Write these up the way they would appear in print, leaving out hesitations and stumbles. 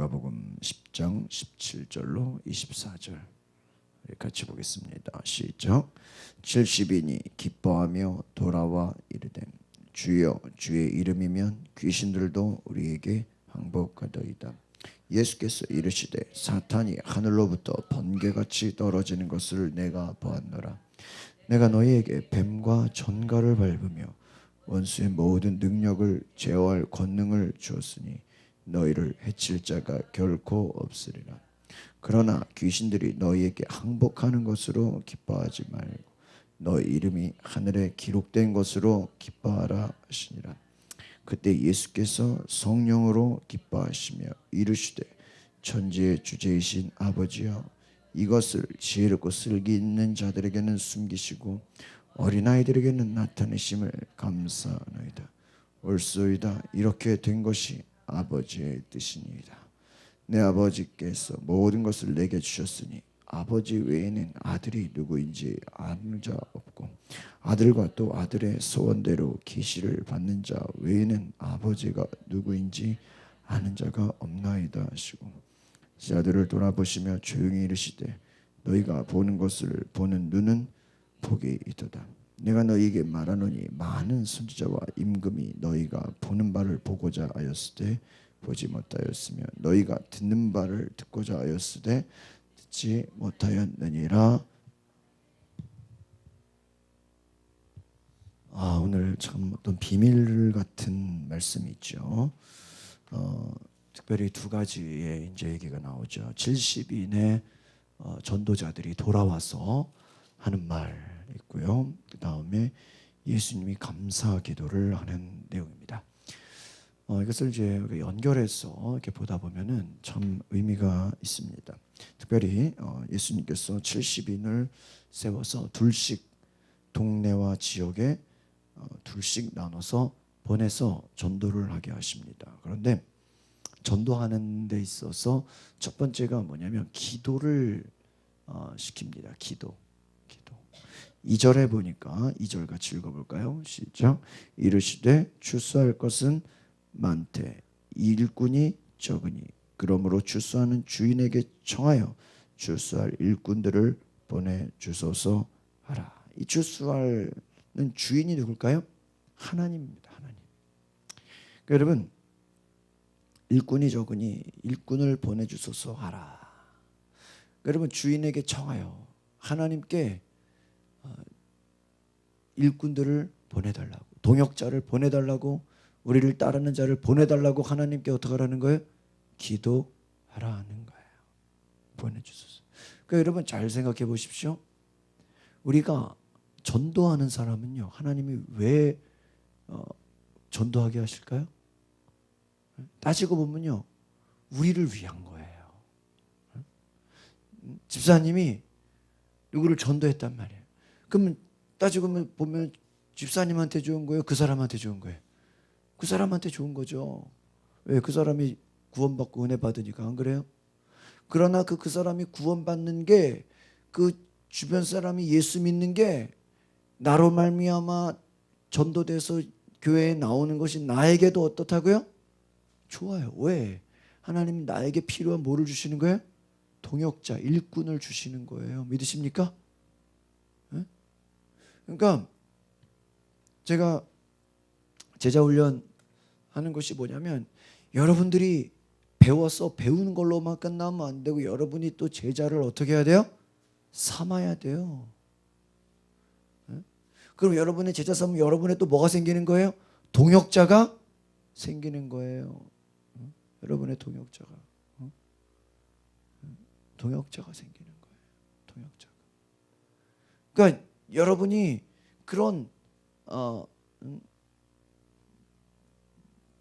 누가복음 10장 17절로 24절 같이 보겠습니다. 시작. 70인이 기뻐하며 돌아와 이르되 주여 주의 이름이면 귀신들도 우리에게 항복하더이다. 예수께서 이르시되 사탄이 하늘로부터 번개같이 떨어지는 것을 내가 보았노라. 내가 너희에게 뱀과 전갈을 밟으며 원수의 모든 능력을 제어할 권능을 주었으니 너희를 해칠 자가 결코 없으리라. 그러나 귀신들이 너희에게 항복하는 것으로 기뻐하지 말고 너희 이름이 하늘에 기록된 것으로 기뻐하라 하시니라. 그때 예수께서 성령으로 기뻐하시며 이르시되 천지의 주제이신 아버지여 이것을 지혜롭고 슬기 있는 자들에게는 숨기시고 어린아이들에게는 나타내심을 감사하나이다. 옳소이다. 이렇게 된 것이 아버지의 뜻이니이다. 내 아버지께서 모든 것을 내게 주셨으니 아버지 외에는 아들이 누구인지 아는 자 없고 아들과 또 아들의 소원대로 계시를 받는 자 외에는 아버지가 누구인지 아는 자가 없나이다 하시고 자들을 돌아보시며 조용히 이르시되 너희가 보는 것을 보는 눈은 복이 있도다. 내가 너희에게 말하노니 많은 선지자와 임금이 너희가 보는 바를 보고자 하였으되 보지 못하였으며 너희가 듣는 바를 듣고자 하였으되 듣지 못하였느니라. 오늘 참 어떤 비밀 같은 말씀이 있죠. 특별히 두 가지의 이제 얘기가 나오죠. 70인의 전도자들이 돌아와서 하는 말 있고요. 그 다음에 예수님이 감사 기도를 하는 내용입니다. 이것을 이제 연결해서 이렇게 보다 보면은 참 의미가 있습니다. 특별히 예수님께서 70인을 세워서 둘씩 동네와 지역에 둘씩 나눠서 보내서 전도를 하게 하십니다. 그런데 전도하는 데 있어서 첫 번째가 뭐냐면 기도를 시킵니다. 기도. 2절에 보니까 2절 같이 읽어볼까요? 시작. 이르시되 출소할 것은 많되 일꾼이 적으니 그러므로 출소하는 주인에게 청하여 출소할 일꾼들을 보내주소서 하라. 이 출소하는 주인이 누굴까요? 하나님입니다. 하나님. 그러니까 여러분 일꾼이 적으니 일꾼을 보내주소서 하라. 그러니까 여러분 주인에게 청하여 하나님께 일꾼들을 보내달라고, 동역자를 보내달라고, 우리를 따르는 자를 보내달라고 하나님께 어떻게 하라는 거예요? 기도하라는 거예요. 보내주소서. 그러니까 여러분 잘 생각해 보십시오. 우리가 전도하는 사람은요, 하나님이 왜 전도하게 하실까요? 따지고 보면요, 우리를 위한 거예요. 집사님이 누구를 전도했단 말이에요. 그러면 따지고 보면 집사님한테 좋은 거예요? 그 사람한테 좋은 거예요? 그 사람한테 좋은 거죠. 왜? 그 사람이 구원받고 은혜 받으니까. 안 그래요? 그러나 그 사람이 구원받는 게, 그 주변 사람이 예수 믿는 게 나로 말미암아 전도돼서 교회에 나오는 것이 나에게도 어떻다고요? 좋아요. 왜? 하나님이 나에게 필요한 뭐를 주시는 거예요? 동역자, 일꾼을 주시는 거예요. 믿으십니까? 네? 그러니까 제가 제자훈련 하는 것이 뭐냐면, 여러분들이 배워서 배우는 걸로만 끝나면 안 되고 여러분이 또 제자를 어떻게 해야 돼요? 삼아야 돼요. 네? 그럼 여러분의 제자 삼으면 여러분의 또 뭐가 생기는 거예요? 동역자가 생기는 거예요. 여러분의 동역자가 생기는 거예요. 동역자가. 그러니까 여러분이 그런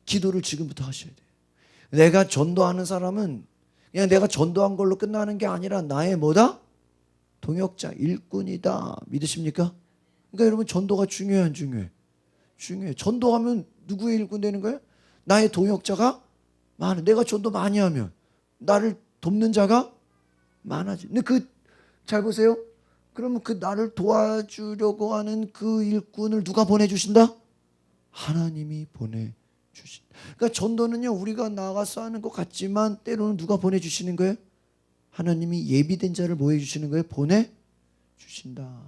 기도를 지금부터 하셔야 돼요. 내가 전도하는 사람은 그냥 내가 전도한 걸로 끝나는 게 아니라 나의 뭐다? 동역자, 일꾼이다. 믿으십니까? 그러니까 여러분 전도가 중요해, 안 중요해? 중요해. 전도하면 누구의 일꾼 되는 거예요? 나의 동역자가 많아. 내가 전도 많이 하면 나를 돕는 자가 많아지. 근데 잘 보세요. 그러면 그 나를 도와주려고 하는 그 일꾼을 누가 보내주신다? 하나님이 보내주신다. 그러니까 전도는요, 우리가 나가서 하는 것 같지만 때로는 누가 보내주시는 거예요? 하나님이 예비된 자를 뭐 해주시는 거예요? 보내주신다.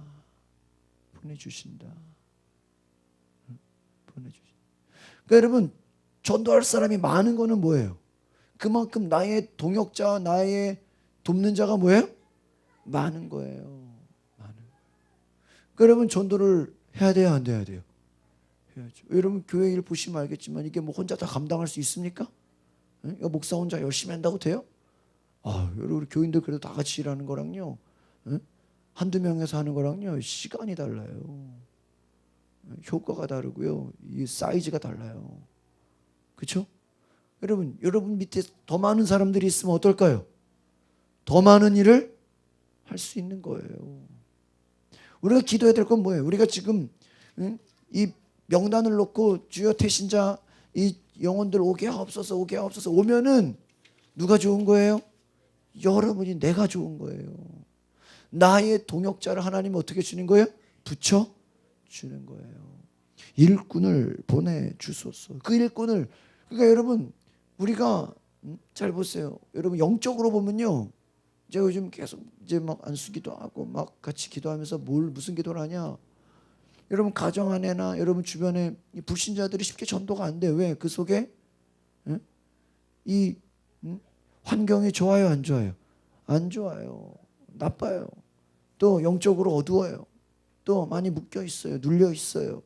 보내주신다. 보내주신다. 그러니까 여러분, 전도할 사람이 많은 거는 뭐예요? 그만큼 나의 동역자, 나의 돕는 자가 뭐예요? 많은 거예요. 많은 거예요. 그러니까 여러분, 전도를 해야 돼요, 안 돼야 돼요? 해야죠. 여러분, 교회 일 보시면 알겠지만 이게 뭐 혼자 다 감당할 수 있습니까? 목사 혼자 열심히 한다고 돼요? 여러분, 우리 교인들 그래도 다 같이 일하는 거랑요, 한두 명에서 하는 거랑요, 시간이 달라요. 효과가 다르고요, 이 사이즈가 달라요. 그렇죠? 여러분 밑에 더 많은 사람들이 있으면 어떨까요? 더 많은 일을 할 수 있는 거예요. 우리가 기도해야 될 건 뭐예요? 우리가 지금 이 명단을 놓고 주여 태신자 이 영혼들 오게 하옵소서, 오게 하옵소서 오면은 누가 좋은 거예요? 여러분이, 내가 좋은 거예요. 나의 동역자를 하나님 어떻게 주는 거예요? 붙여 주는 거예요. 일꾼을 보내주소서. 그 일꾼을, 그러니까 여러분, 우리가 잘 보세요. 여러분, 영적으로 보면요, 제가 요즘 계속 이제 막 안수기도 하고 막 같이 기도하면서 무슨 기도를 하냐, 여러분 가정 안에나 여러분 주변에 불신자들이 쉽게 전도가 안 돼. 왜? 그 속에 이 환경이 좋아요, 안 좋아요? 안 좋아요. 나빠요. 또 영적으로 어두워요. 또 많이 묶여 있어요. 눌려 있어요.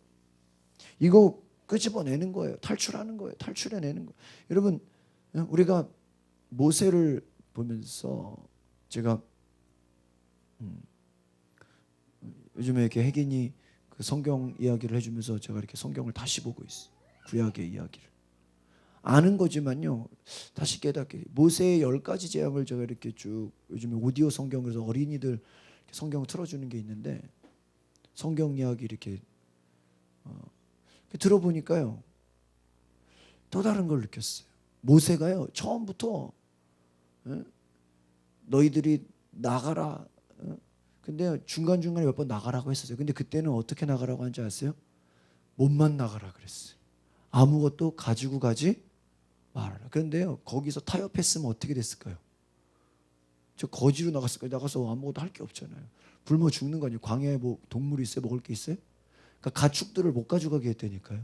이거 끄집어내는 거예요. 탈출하는 거예요. 탈출해내는 거예요. 여러분, 우리가 모세를 보면서 제가 요즘에 이렇게 혜긴이 그 성경 이야기를 해주면서 제가 이렇게 성경을 다시 보고 있어요. 구약의 이야기를. 아는 거지만요, 다시 깨닫게. 모세의 10가지 재앙을 제가 이렇게 쭉 요즘에 오디오 성경에서 어린이들 성경 틀어주는 게 있는데, 성경 이야기 이렇게 들어보니까요, 또 다른 걸 느꼈어요. 모세가요, 처음부터 너희들이 나가라. 근데 중간중간에 몇 번 나가라고 했었어요. 근데 그때는 어떻게 나가라고 한지 아세요? 몸만 나가라 그랬어요. 아무것도 가지고 가지 말아라. 그런데요, 거기서 타협했으면 어떻게 됐을까요? 저 거지로 나갔을까요? 나가서 아무것도 할 게 없잖아요. 굶어 죽는 거 아니에요? 광야에 뭐 동물이 있어요? 먹을 게 있어요? 그러니까 가축들을 못 가져가게 했다니까요.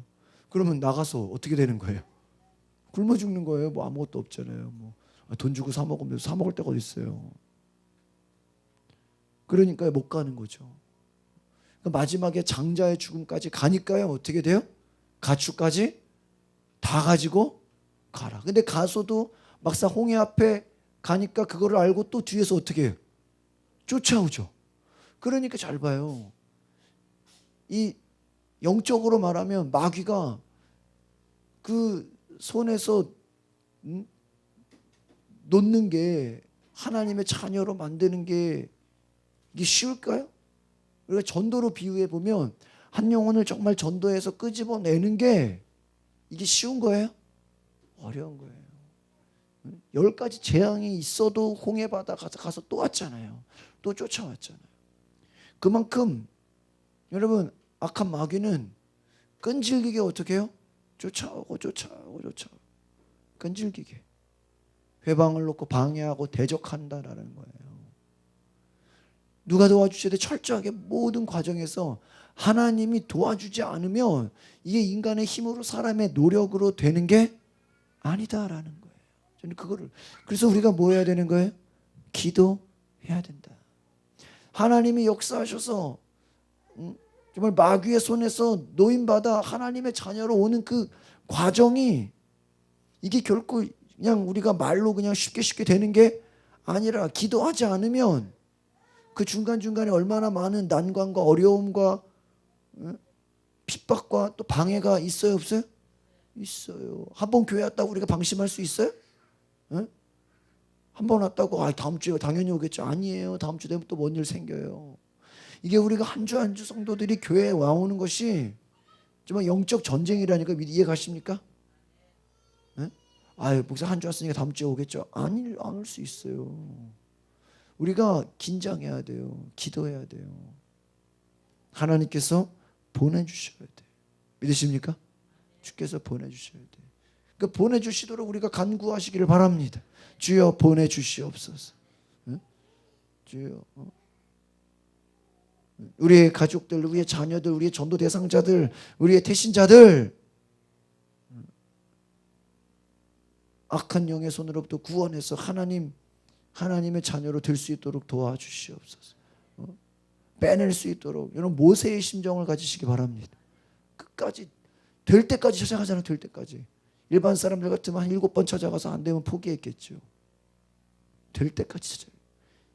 그러면 나가서 어떻게 되는 거예요? 굶어 죽는 거예요. 뭐 아무것도 없잖아요. 뭐 돈 주고 사 먹으면 사 먹을 데가 어디 있어요? 그러니까 못 가는 거죠. 그러니까 마지막에 장자의 죽음까지 가니까요, 어떻게 돼요? 가축까지 다 가지고 가라. 근데 가서도 막상 홍해 앞에 가니까 그거를 알고 또 뒤에서 어떻게 해요? 쫓아오죠. 그러니까 잘 봐요. 이 영적으로 말하면 마귀가 그 손에서 놓는 게, 하나님의 자녀로 만드는 게 이게 쉬울까요? 우리가 전도로 비유해 보면 한 영혼을 정말 전도해서 끄집어내는 게 이게 쉬운 거예요? 어려운 거예요. 10가지 재앙이 있어도 홍해 바다 가서 또 왔잖아요. 또 쫓아왔잖아요. 그만큼 여러분, 악한 마귀는 끈질기게 어떻게 해요? 쫓아오고 끈질기게 회방을 놓고 방해하고 대적한다라는 거예요. 누가 도와주셔야 돼? 철저하게 모든 과정에서 하나님이 도와주지 않으면 이게 인간의 힘으로, 사람의 노력으로 되는 게 아니다라는 거예요. 저는 그거를, 그래서 우리가 뭐 해야 되는 거예요? 기도해야 된다. 하나님이 역사하셔서 정말 마귀의 손에서 노임받아 하나님의 자녀로 오는 그 과정이, 이게 결코 그냥 우리가 말로 그냥 쉽게 되는 게 아니라, 기도하지 않으면 그 중간중간에 얼마나 많은 난관과 어려움과 핍박과 또 방해가 있어요, 없어요? 있어요. 한 번 교회 왔다고 우리가 방심할 수 있어요? 한 번 왔다고 다음 주에 당연히 오겠죠. 아니에요. 다음 주 되면 또 뭔 일 생겨요. 이게 우리가 한 주 한 주 성도들이 교회에 와오는 것이 정말 영적 전쟁이라니까. 이해 가십니까? 목사 한 주 왔으니까 다음 주에 오겠죠. 안 올 수 있어요. 우리가 긴장해야 돼요. 기도해야 돼요. 하나님께서 보내주셔야 돼요. 믿으십니까? 주께서 보내주셔야 돼요. 그 보내주시도록 우리가 간구하시기를 바랍니다. 주여 보내주시옵소서. 주여, 우리의 가족들, 우리의 자녀들, 우리의 전도 대상자들, 우리의 태신자들 악한 영의 손으로부터 구원해서 하나님의 자녀로 될 수 있도록 도와주시옵소서. 빼낼 수 있도록 여러분 모세의 심정을 가지시기 바랍니다. 끝까지 될 때까지 찾아가잖아요. 될 때까지. 일반 사람들 같으면 한 7번 찾아가서 안 되면 포기했겠죠. 될 때까지 찾아요.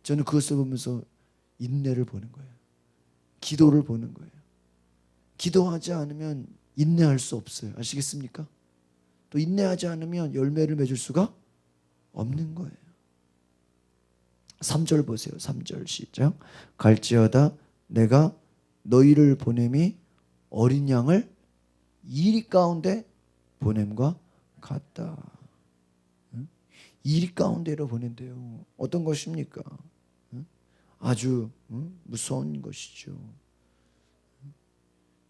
저는 그것을 보면서 인내를 보는 거예요. 기도를 보는 거예요. 기도하지 않으면 인내할 수 없어요. 아시겠습니까? 또 인내하지 않으면 열매를 맺을 수가 없는 거예요. 3절 보세요. 3절 시작. 갈지어다 내가 너희를 보냄이 어린 양을 이리 가운데 보냄과 같다. 이리 가운데로 보낸대요. 어떤 것입니까? 아주 무서운 것이죠.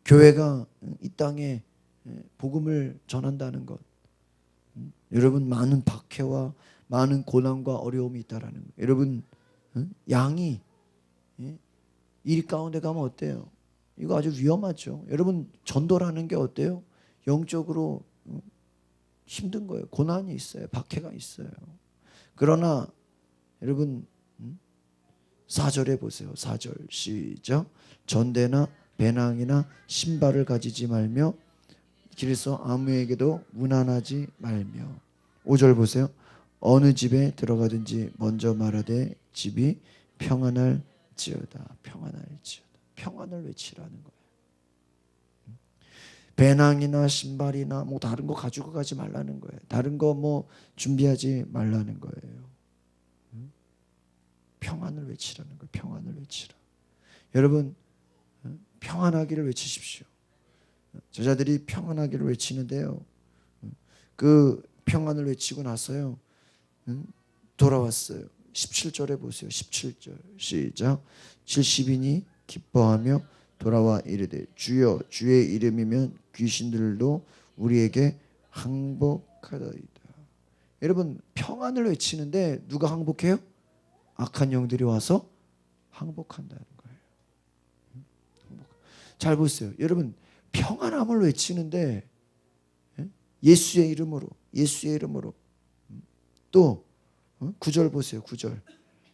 교회가 이 땅에 복음을 전한다는 것, 여러분 많은 박해와 많은 고난과 어려움이 있다라는 거예요. 여러분 양이 이리 가운데 가면 어때요? 이거 아주 위험하죠. 여러분 전도라는 게 어때요? 영적으로 힘든 거예요. 고난이 있어요. 박해가 있어요. 그러나 여러분 4절에 보세요. 4절 시작. 전대나 배낭이나 신발을 가지지 말며 길에서 아무에게도 무난하지 말며. 5절 보세요. 어느 집에 들어가든지 먼저 말하되 집이 평안할지어다. 평안할지어다. 평안을 외치라는 거예요. 배낭이나 신발이나 뭐 다른 거 가지고 가지 말라는 거예요. 다른 거 뭐 준비하지 말라는 거예요. 평안을 외치라는 거예요. 평안을 외치라. 여러분 평안하기를 외치십시오. 저자들이 평안하기를 외치는데요. 그 평안을 외치고 나서요. 돌아왔어요. 17절에 보세요. 17절 시작. 70인이 기뻐하며 돌아와 이르되 주여 주의 이름이면 귀신들도 우리에게 항복하더이다. 여러분 평안을 외치는데 누가 항복해요? 악한 영들이 와서 항복한다는 거예요. 잘 보세요. 여러분 평안함을 외치는데 예수의 이름으로 또 9절 보세요. 9절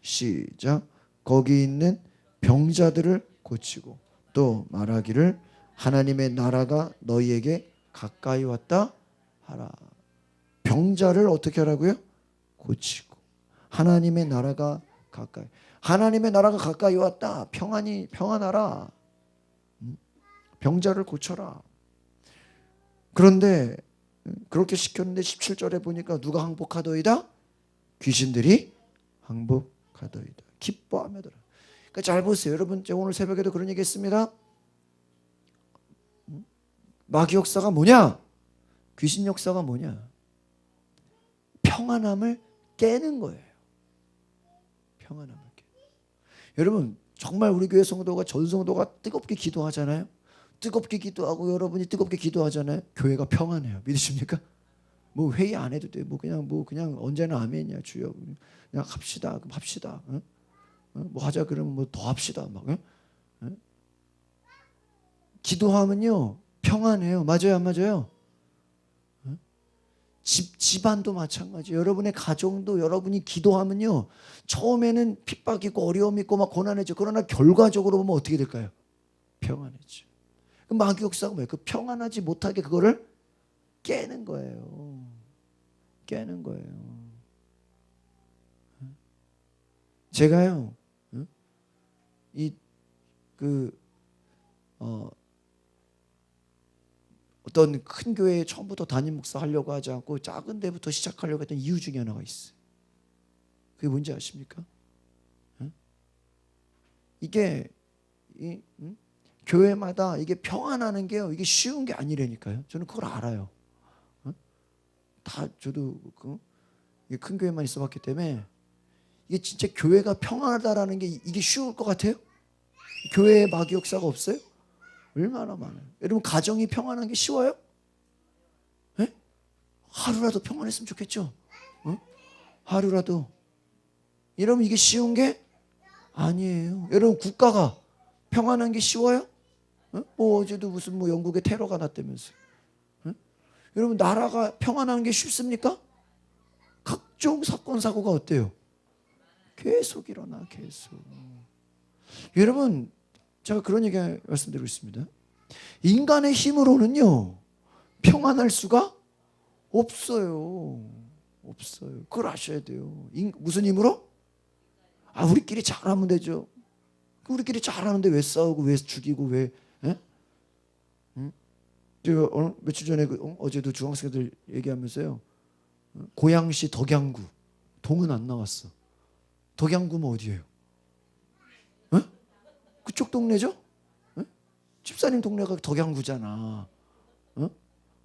시작. 거기 있는 병자들을 고치고 또 말하기를 하나님의 나라가 너희에게 가까이 왔다 하라. 병자를 어떻게 하라고요? 고치고 하나님의 나라가 가까이. 하나님의 나라가 가까이 왔다. 평안하라. 병자를 고쳐라. 그런데 그렇게 시켰는데 17절에 보니까 누가 항복하더이다? 귀신들이 항복하더이다. 기뻐하며더라. 그러니까 잘 보세요. 여러분 제가 오늘 새벽에도 그런 얘기 했습니다. 마귀 역사가 뭐냐? 귀신 역사가 뭐냐? 평안함을 깨는 거예요. 평안함을 깨. 여러분 정말 우리 교회 성도가 전성도가 뜨겁게 기도하잖아요. 뜨겁게 기도하고 여러분이 뜨겁게 기도하잖아요. 교회가 평안해요. 믿으십니까? 뭐 회의 안 해도 돼. 뭐 그냥 언제나 아멘이야. 주여. 그냥 합시다. 그럼 합시다. 뭐 하자 그러면 뭐 더 합시다. 막. 기도하면요 평안해요. 맞아요, 안 맞아요? 집안도 마찬가지. 여러분의 가정도 여러분이 기도하면요 처음에는 핍박이고 어려움이 있고 막 고난이죠. 그러나 결과적으로 보면 어떻게 될까요? 평안해져. 그 마귀 역사가 뭐예요? 그 평안하지 못하게 그거를 깨는 거예요. 깨는 거예요. 제가요 어떤 큰 교회에 처음부터 담임 목사 하려고 하지 않고 작은 데부터 시작하려고 했던 이유 중에 하나가 있어요. 그게 뭔지 아십니까? 이게 교회마다 이게 평안하는 게요. 이게 쉬운 게 아니라니까요. 저는 그걸 알아요. 다 저도 큰 교회만 있어봤기 때문에 이게 진짜 교회가 평안하다라는 게 이게 쉬울 것 같아요? 교회에 마귀 역사가 없어요? 얼마나 많아요. 여러분 가정이 평안한 게 쉬워요? 네? 하루라도 평안했으면 좋겠죠. 어? 하루라도. 여러분 이게 쉬운 게 아니에요. 여러분 국가가 평안한 게 쉬워요? 어? 뭐 어제도 무슨 뭐 영국에 테러가 났다면서요. 어? 여러분 나라가 평안한 게 쉽습니까? 각종 사건 사고가 어때요? 계속 일어나 계속. 여러분 제가 그런 얘기 말씀드리고 있습니다. 인간의 힘으로는요 평안할 수가 없어요. 없어요. 그걸 아셔야 돼요. 무슨 힘으로? 우리끼리 잘하면 되죠. 우리끼리 잘하는데 왜 싸우고 왜 죽이고 왜? 예? 응? 제가 며칠 전에 어제도 중학생들 얘기하면서요. 고양시 덕양구 동은 안 나왔어. 덕양구면 어디예요? 어? 그쪽 동네죠? 어? 집사님 동네가 덕양구잖아. 어?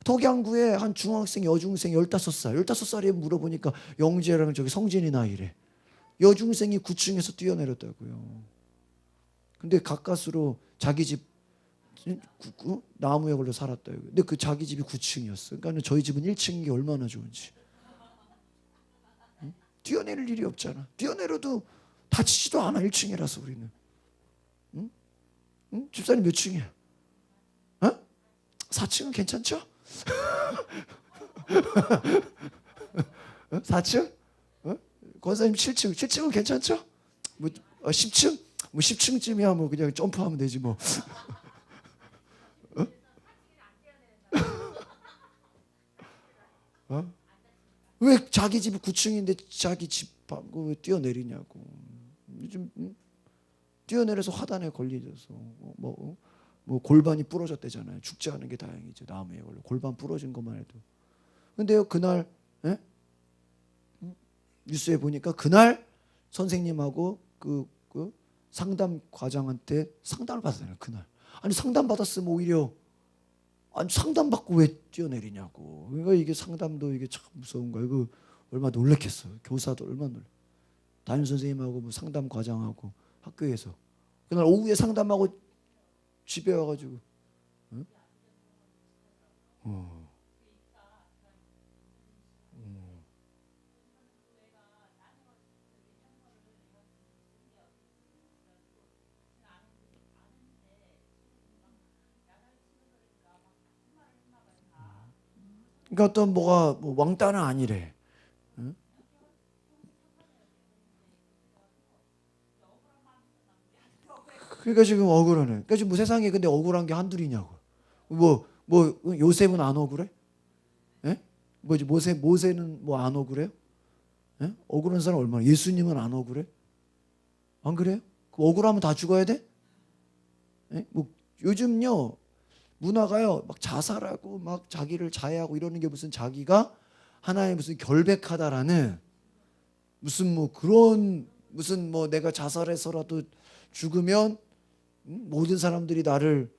덕양구에 한 중학생 여중생 15살 15살에 물어보니까 영재랑 저기 성진이 나이래. 여중생이 9층에서 뛰어내렸다고요. 근데 가까스로 자기 집 나무에 걸려 살았다. 근데 그 자기 집이 9층이었어. 그러니까 저희 집은 1층인 게 얼마나 좋은지. 뛰어내릴 일이 없잖아. 뛰어내려도 다치지도 않아. 1층이라서 우리는. 응? 응? 집사님 몇 층이야? 어? 4층은 괜찮죠? 4층? 어? 권사님 7층. 7층은 괜찮죠? 뭐 10층? 뭐 10층쯤이야 뭐 그냥 점프하면 되지 뭐. 어? 어? 왜 자기 집이 9층인데 자기 집 방구 왜 뛰어내리냐고. 요즘 뛰어내려서 화단에 걸리져서 뭐 골반이 부러졌대잖아요. 죽지 않은 게 다행이죠. 나무에 걸려 골반 부러진 것만 해도. 근데요 그날 뉴스에 보니까 그날 선생님하고 그 상담 과장한테 상담을 받았잖아요. 그날. 아니 상담 받았으면 오히려 상담 받고 왜 뛰어내리냐고. 그러니까 이게 상담도 이게 참 무서운 거예요. 그 얼마 놀랬겠어요. 교사도 얼마나 놀래. 담임 선생님하고 뭐 상담 과장하고 학교에서 그날 오후에 상담하고 집에 와가지고 응? 그러니까 어떤 뭐가 뭐 왕따는 아니래. 응? 그러니까 지금 억울하네. 그러니까 지금 뭐 세상에 근데 억울한 게 한둘이냐고. 뭐 요셉은 안 억울해? 예? 뭐지 모세는 뭐 안 억울해요? 예? 억울한 사람 얼마나? 예수님은 안 억울해? 안 그래요? 그 억울하면 다 죽어야 돼? 예? 뭐 요즘요 문화가요 막 자살하고 막 자기를 자해하고 이러는 게 무슨 자기가 하나의 무슨 결백하다라는 무슨 뭐 그런 무슨 뭐 내가 자살해서라도 죽으면 모든 사람들이 나를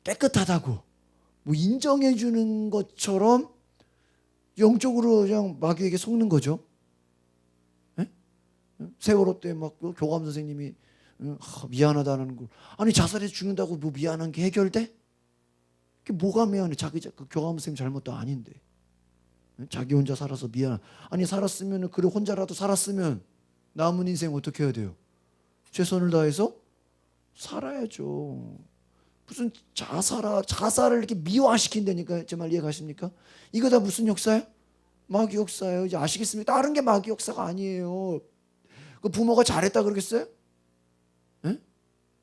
깨끗하다고 뭐 인정해 주는 것처럼 영적으로 그냥 마귀에게 속는 거죠. 예? 세월호 때 막 교감 선생님이 미안하다는 걸 아니 자살해서 죽는다고 뭐 미안한 게 해결돼? 그게 뭐가 미안해? 그 교감 선생님 잘못도 아닌데 자기 혼자 살아서 미안. 아니 살았으면 그래 혼자라도 살았으면 남은 인생 어떻게 해야 돼요? 최선을 다해서 살아야죠. 무슨 자살을 이렇게 미화시킨다니까 제 말 이해가십니까? 이거 다 무슨 역사예요? 마귀 역사예요. 이제 아시겠습니까? 다른 게 마귀 역사가 아니에요. 그 부모가 잘했다 그러겠어요? 예?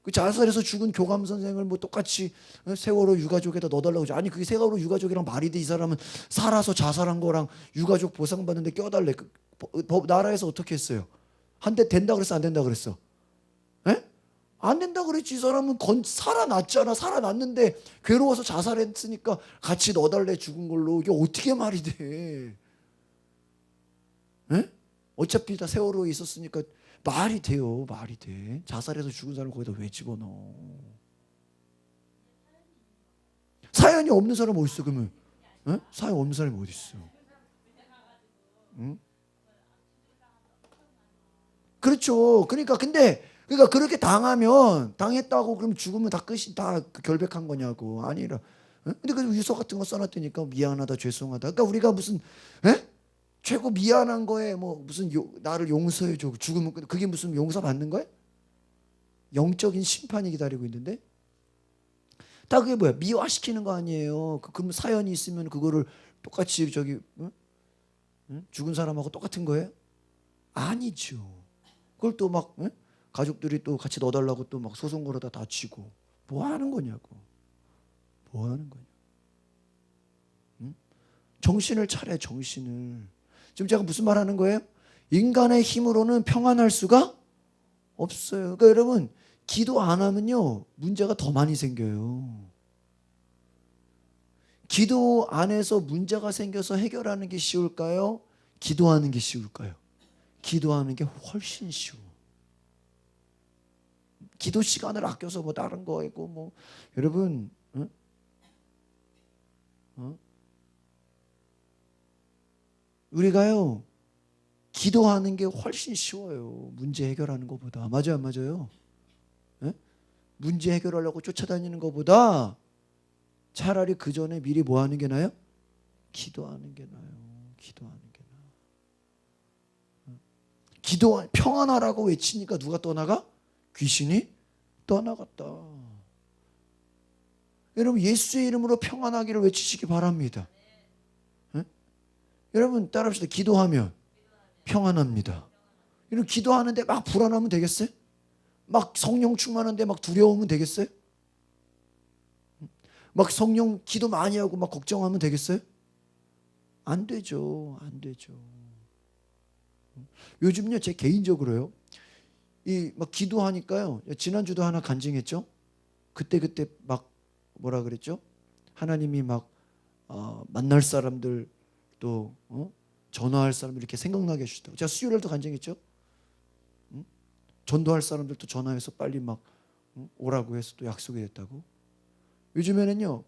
그 자살해서 죽은 교감 선생을 뭐 똑같이 세월호 유가족에다 넣어달라고 하죠. 아니 그게 세월호 유가족이랑 말이 돼. 이 사람은 살아서 자살한 거랑 유가족 보상받는데 껴달래. 나라에서 어떻게 했어요? 한 대 된다 그랬어 안 된다 그랬어? 예? 안 된다 그랬지. 이 사람은 살아났잖아. 살아났는데 괴로워서 자살했으니까 같이 넣어달래 죽은 걸로. 이게 어떻게 말이 돼? 예? 어차피 다 세월호에 있었으니까 말이 돼요. 말이 돼. 자살해서 죽은 사람 거기다 왜 집어넣어? 사연이 없는 사람 어디 있어 그러면? 예? 사연 없는 사람이 어디 있어? 응? 그렇죠. 그러니까 그렇게 당했다고 그럼 죽으면 다 끝이 다 결백한 거냐고. 아니라 근데 그 유서 같은 거 써놨다니까. 미안하다, 죄송하다. 그러니까 우리가 무슨 최고 미안한 거에 뭐 무슨 나를 용서해줘. 죽으면 그게 무슨 용서 받는 거야? 영적인 심판이 기다리고 있는데 다 그게 뭐야? 미화시키는 거 아니에요. 그럼 사연이 있으면 그거를 똑같이 저기 죽은 사람하고 똑같은 거예요? 아니죠. 그걸 또 막 가족들이 또 같이 넣어달라고 또 막 소송 걸어다 다치고 뭐 하는 거냐고. 뭐 하는 거냐. 정신을 차려, 정신을. 지금 제가 무슨 말 하는 거예요? 인간의 힘으로는 평안할 수가 없어요. 그러니까 여러분, 기도 안 하면요 문제가 더 많이 생겨요. 기도 안에서 문제가 생겨서 해결하는 게 쉬울까요? 기도하는 게 쉬울까요? 기도하는 게 훨씬 쉬워. 기도 시간을 아껴서 뭐 다른 거 있고 뭐 여러분 우리가요 기도하는 게 훨씬 쉬워요. 문제 해결하는 것보다. 맞아요, 안 맞아요? 문제 해결하려고 쫓아다니는 것보다 차라리 그 전에 미리 뭐 하는 게 나아요? 기도하는 게 나아요. 기도하는 게 나아요. 기도 평안하라고 외치니까 누가 떠나가? 귀신이 떠나갔다. 여러분 예수의 이름으로 평안하기를 외치시기 바랍니다. 여러분 따라합시다. 기도하면 평안합니다. 여러분 기도하는데 막 불안하면 되겠어요? 막 성령 충만한데 막 두려우면 되겠어요? 막 성령 기도 많이 하고 막 걱정하면 되겠어요? 안 되죠. 안 되죠. 요즘요 제 개인적으로요. 이 막 기도하니까요. 지난주도 하나 간증했죠. 그때 막 뭐라 그랬죠? 하나님이 막 만날 사람들 또 전화할 사람들 이렇게 생각나게 해주시더라고요. 제가 수요일에도 간증했죠. 전도할 사람들도 전화해서 빨리 막 오라고 해서 또 약속이 됐다고. 요즘에는요.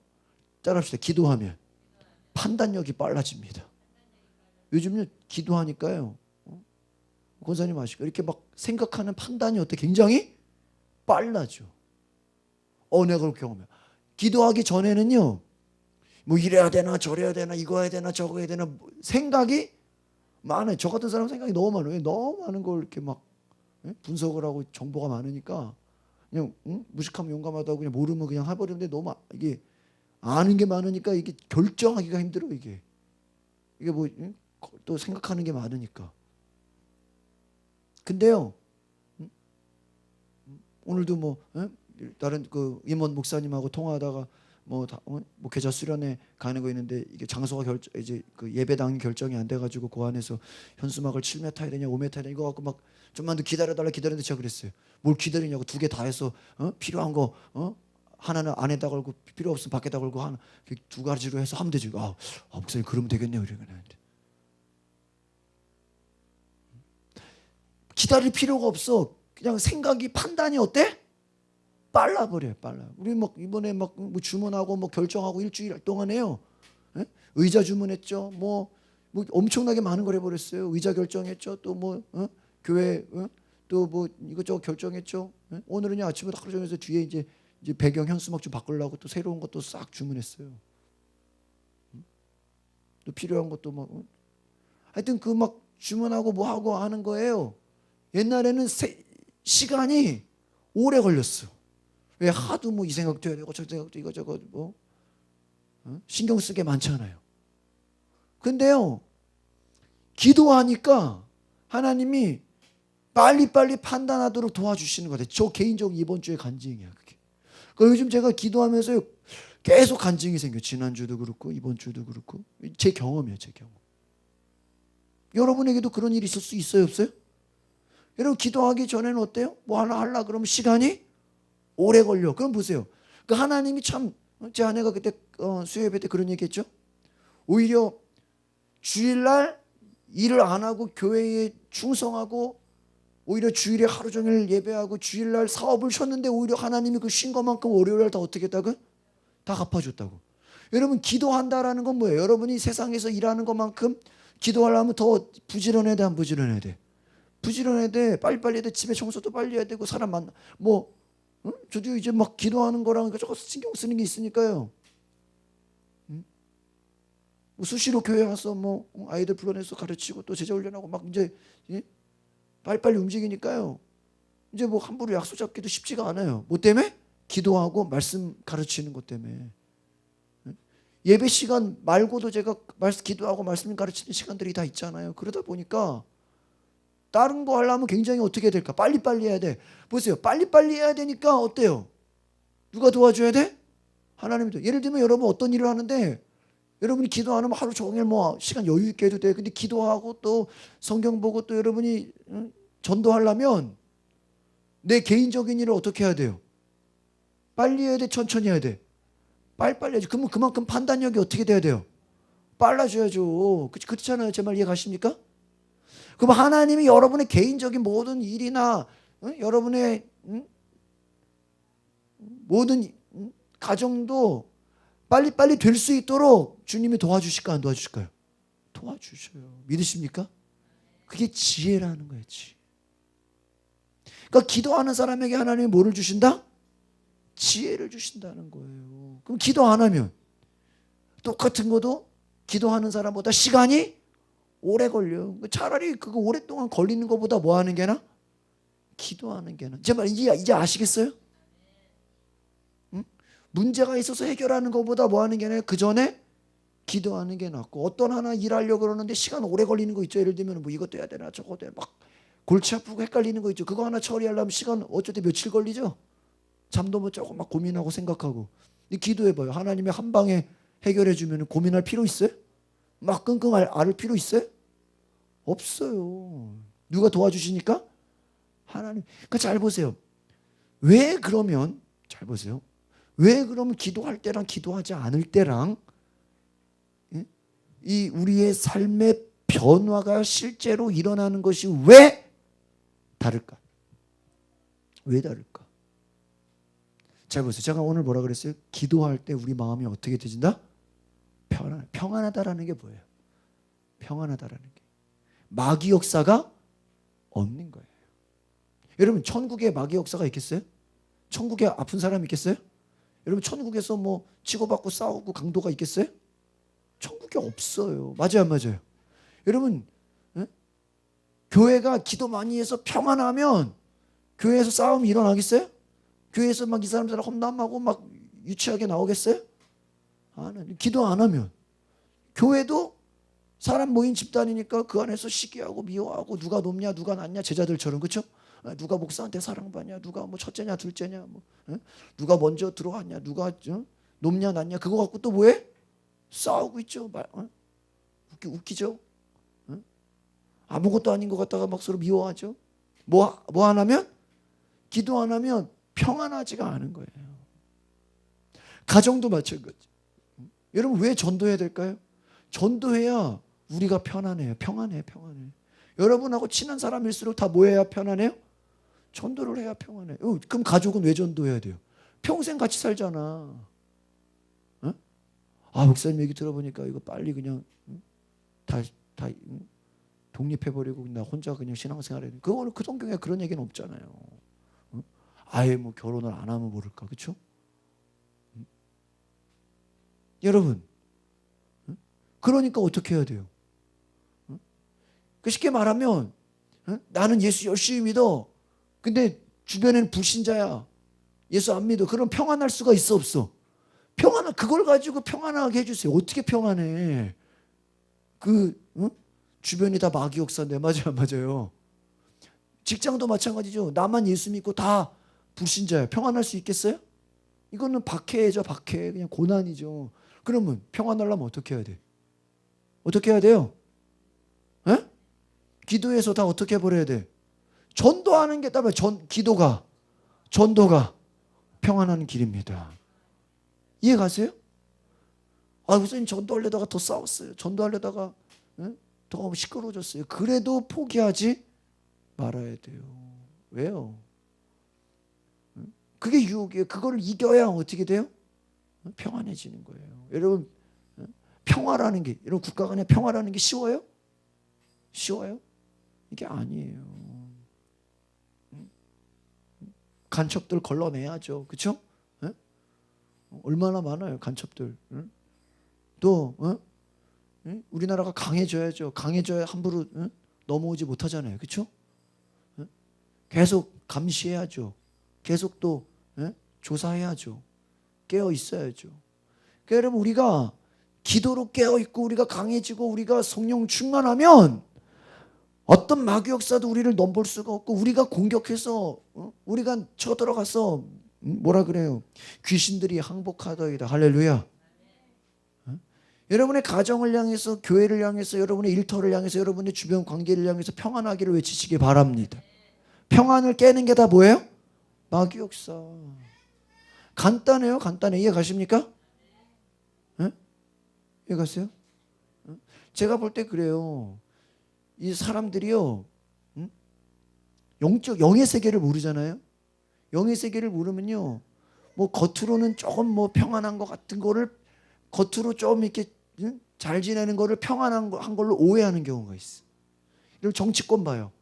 따라합시다. 기도하면 판단력이 빨라집니다. 요즘요 기도하니까요. 권사님 아시고 이렇게 막 생각하는 판단이 어때? 굉장히 빨라져. 내가 그렇게 경험해요. 기도하기 전에는요. 뭐 이래야 되나 저래야 되나 이거 해야 되나 저거 해야 되나 생각이 많아요. 저 같은 사람 생각이 너무 많아요. 너무 많은 걸 이렇게 막 분석을 하고 정보가 많으니까 그냥 무식하면 용감하다고 그냥 모르면 그냥 해버리는데 너무 이게 아는 게 많으니까 이게 결정하기가 힘들어. 이게 뭐 또 생각하는 게 많으니까. 근데요 오늘도 뭐 다른 그 임원 목사님하고 통화하다가 뭐 목회자 수련회 가는 거 있는데 이게 장소가 이제 그 예배당이 결정이 안 돼가지고 그 안에서 현수막을 7m 해야 되냐 5m 해야 되냐 이거 갖고 막 좀만 더 기다려달라 기다렸는데 제가 그랬어요. 뭘 기다리냐고 2개 다 해서 필요한 거 하나는 안에다 걸고 필요 없으면 밖에다 걸고 하나 2가지로 해서 하면 되지. 목사님 그러면 되겠네요. 이러면 기다릴 필요가 없어. 그냥 생각이 판단이 어때? 빨라버려요. 빨라. 우리 막 이번에 막 뭐 주문하고 뭐 결정하고 일주일 동안에요. 의자 주문했죠. 뭐 엄청나게 많은 걸 해버렸어요. 의자 결정했죠. 또 뭐 교회 또 뭐 이것저것 결정했죠. 오늘은요 아침부터 하루 종일 뒤에 이제 배경 현수막 좀 바꾸려고 또 새로운 것도 싹 주문했어요. 또 필요한 것도 막 하여튼 그 막 주문하고 뭐 하고 하는 거예요. 옛날에는 시간이 오래 걸렸어. 왜 하도 뭐 이 생각도 해야 되고 저 생각도 이거저거 뭐 신경 쓰게 많잖아요. 근데요 기도하니까 하나님이 빨리빨리 판단하도록 도와주시는 것 같아요. 저 개인적으로 이번 주에 간증이야 그게. 그러니까 요즘 제가 기도하면서 계속 간증이 생겨. 지난주도 그렇고 이번 주도 그렇고 제 경험이에요. 제 경험. 여러분에게도 그런 일이 있을 수 있어요 없어요? 여러분 기도하기 전에는 어때요? 뭐 하나 하려 그러면 시간이 오래 걸려. 그럼 보세요. 그 하나님이 참 제 아내가 그때 수요 예배 때 그런 얘기했죠. 오히려 주일날 일을 안 하고 교회에 충성하고 오히려 주일에 하루 종일 예배하고 주일날 사업을 쉬었는데 오히려 하나님이 그 쉰 것만큼 월요일날 다 어떻게 했다고? 다 갚아줬다고. 여러분 기도한다라는 건 뭐예요? 여러분이 세상에서 일하는 것만큼 기도하려면 더 부지런해야 돼 안 부지런해야 돼? 부지런해야 돼. 빨리빨리 해야 돼. 집에 청소도 빨리 해야 되고 사람 만나 저도 이제 막 기도하는 거랑 저거 신경 쓰는 게 있으니까요. 뭐 수시로 교회 와서 뭐 아이들 불러내서 가르치고 또 제자 훈련하고 막 이제 빨리빨리 움직이니까요. 이제 뭐 함부로 약속 잡기도 쉽지가 않아요. 뭐 때문에? 기도하고 말씀 가르치는 것 때문에. 예배 시간 말고도 제가 기도하고 말씀 가르치는 시간들이 다 있잖아요. 그러다 보니까 다른 거 하려면 굉장히 어떻게 될까? 빨리빨리 해야 돼. 보세요. 빨리빨리 해야 되니까 어때요? 누가 도와줘야 돼? 하나님이 도. 예를 들면 여러분 어떤 일을 하는데 여러분이 기도 안 하면 하루 종일 뭐 시간 여유 있게 해도 돼. 근데 기도하고 또 성경 보고 또 여러분이 전도하려면 내 개인적인 일을 어떻게 해야 돼요? 빨리 해야 돼? 천천히 해야 돼? 빨리빨리 해야지. 그러면 그만큼 판단력이 어떻게 돼야 돼요? 빨라져야죠. 그렇잖아요. 제 말 이해 가십니까? 그럼 하나님이 여러분의 개인적인 모든 일이나 여러분의 모든 가정도 빨리빨리 될 수 있도록 주님이 도와주실까 안 도와주실까요? 도와주셔요. 믿으십니까? 그게 지혜라는 거예요. 지혜. 그러니까 기도하는 사람에게 하나님이 뭐를 주신다? 지혜를 주신다는 거예요. 그럼 기도 안 하면 똑같은 것도 기도하는 사람보다 시간이 오래 걸려요. 차라리 그거 오랫동안 걸리는 것보다 뭐 하는 게 나아? 기도하는 게 나아. 제 말 이제 아시겠어요? 응? 문제가 있어서 해결하는 것보다 뭐 하는 게 나아요? 그 전에 기도하는 게 낫고 어떤 하나 일하려고 그러는데 시간 오래 걸리는 거 있죠. 예를 들면 뭐 이것도 해야 되나 저것도 해야 되나 막 골치 아프고 헷갈리는 거 있죠. 그거 하나 처리하려면 시간 어쩔 때 며칠 걸리죠. 잠도 못 자고 막 고민하고 생각하고. 기도해봐요. 하나님이 한 방에 해결해 주면 고민할 필요 있어요? 막 끙끙 앓을 필요 있어요? 없어요. 누가 도와주시니까? 하나님. 그러니까 잘 보세요. 왜 그러면 잘 보세요. 왜 그러면 기도할 때랑 기도하지 않을 때랑 이 우리의 삶의 변화가 실제로 일어나는 것이 왜 다를까? 왜 다를까? 잘 보세요. 제가 오늘 뭐라 그랬어요? 기도할 때 우리 마음이 어떻게 되진다? 평안하다라는 게 뭐예요? 평안하다라는 게 마귀 역사가 없는 거예요. 여러분 천국에 마귀 역사가 있겠어요? 천국에 아픈 사람 있겠어요? 여러분 천국에서 뭐 치고받고 싸우고 강도가 있겠어요? 천국에 없어요. 맞아요, 안 맞아요? 여러분 교회가 기도 많이 해서 평안하면 교회에서 싸움이 일어나겠어요? 교회에서 막 이 사람들 험담하고 막 유치하게 나오겠어요? 기도 안 하면 교회도 사람 모인 집단이니까 그 안에서 시기하고 미워하고 누가 높냐 누가 낮냐 제자들처럼 그렇죠? 누가 목사한테 사랑받냐 누가 뭐 첫째냐 둘째냐 뭐 누가 먼저 들어왔냐 누가 높냐 낮냐 그거 갖고 또 뭐해? 싸우고 있죠. 웃기죠? 아무것도 아닌 것 같다가 막 서로 미워하죠. 뭐 안 하면? 기도 안 하면 평안하지가 않은 거예요. 가정도 마찬가지. 여러분 왜 전도해야 될까요? 전도해야 우리가 편안해요. 평안해. 여러분하고 친한 사람일수록 다 뭐 해야 편안해요? 전도를 해야 편안해. 그럼 가족은 왜 전도해야 돼요? 평생 같이 살잖아. 목사님 얘기 들어보니까 이거 빨리 그냥 다 독립해버리고 나 혼자 그냥 신앙생활 해. 그거는 그 성경에 그런 얘기는 없잖아요. 아예 뭐 결혼을 안 하면 모를까, 그렇죠? 여러분, 그러니까 어떻게 해야 돼요? 쉽게 말하면 나는 예수 열심히 믿어. 근데 주변에는 불신자야. 예수 안 믿어. 그럼 평안할 수가 있어 없어? 그걸 가지고 평안하게 해주세요. 어떻게 평안해? 주변이 다 마귀 역사인데 맞아요, 안 맞아요? 직장도 마찬가지죠. 나만 예수 믿고 다 불신자예요. 평안할 수 있겠어요? 이거는 박해죠, 박해. 그냥 고난이죠. 그러면 평안하려면 어떻게 해야 돼? 어떻게 해야 돼요? 에? 기도해서 다 어떻게 해버려야 돼? 전도하는 게 따로 전도가 평안한 길입니다. 이해 가세요? 선생님 전도하려다가 더 싸웠어요. 전도하려다가 더 시끄러워졌어요. 그래도 포기하지 말아야 돼요. 왜요? 그게 유혹이에요. 그걸 이겨야 어떻게 돼요? 평안해지는 거예요. 여러분 평화라는 게 여러분 국가 간의 평화라는 게 쉬워요? 쉬워요? 이게 아니에요. 간첩들 걸러내야죠. 그렇죠? 얼마나 많아요 간첩들. 또 우리나라가 강해져야죠. 강해져야 함부로 넘어오지 못하잖아요. 그렇죠? 계속 감시해야죠. 계속 또 조사해야죠. 깨어 있어야죠. 그러니까 여러분 우리가 기도로 깨어 있고 우리가 강해지고 우리가 성령 충만하면 어떤 마귀 역사도 우리를 넘볼 수가 없고 우리가 공격해서 우리가 쳐들어가서 뭐라 그래요? 귀신들이 항복하더이다. 할렐루야. 여러분의 가정을 향해서 교회를 향해서 여러분의 일터를 향해서 여러분의 주변 관계를 향해서 평안하기를 외치시기 바랍니다. 평안을 깨는 게 다 뭐예요? 마귀 역사. 간단해요. 간단해. 이해 가십니까? 이해 가세요? 제가 볼 때 그래요. 이 사람들이요. 영의 세계를 모르잖아요. 영의 세계를 모르면요. 뭐 겉으로는 조금 뭐 평안한 것 같은 거를 겉으로 좀 이렇게 잘 지내는 거를 평안한 걸로 오해하는 경우가 있어. 이런 정치권 봐요.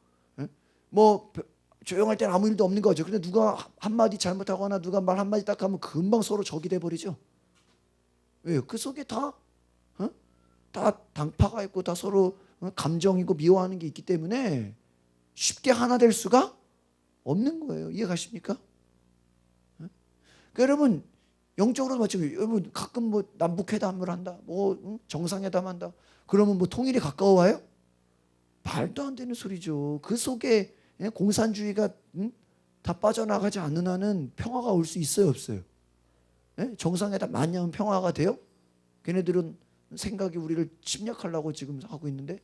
뭐 조용할 때는 아무 일도 없는 거죠. 근데 누가 한마디 잘못하거나 누가 말 한마디 딱 하면 금방 서로 적이 돼버리죠. 왜요? 그 속에 다 당파가 있고 다 서로 감정이고 미워하는 게 있기 때문에 쉽게 하나 될 수가 없는 거예요. 이해 가십니까? 그러니까 여러분 영적으로도 마찬가지예요. 여러분 가끔 뭐 남북회담을 한다, 뭐 정상회담 한다. 그러면 뭐 통일이 가까워와요? 말도 안 되는 소리죠. 그 속에 공산주의가 다 빠져나가지 않는 한은 평화가 올 수 있어요, 없어요? 정상회담 많이 하면 평화가 돼요? 걔네들은 생각이 우리를 침략하려고 지금 하고 있는데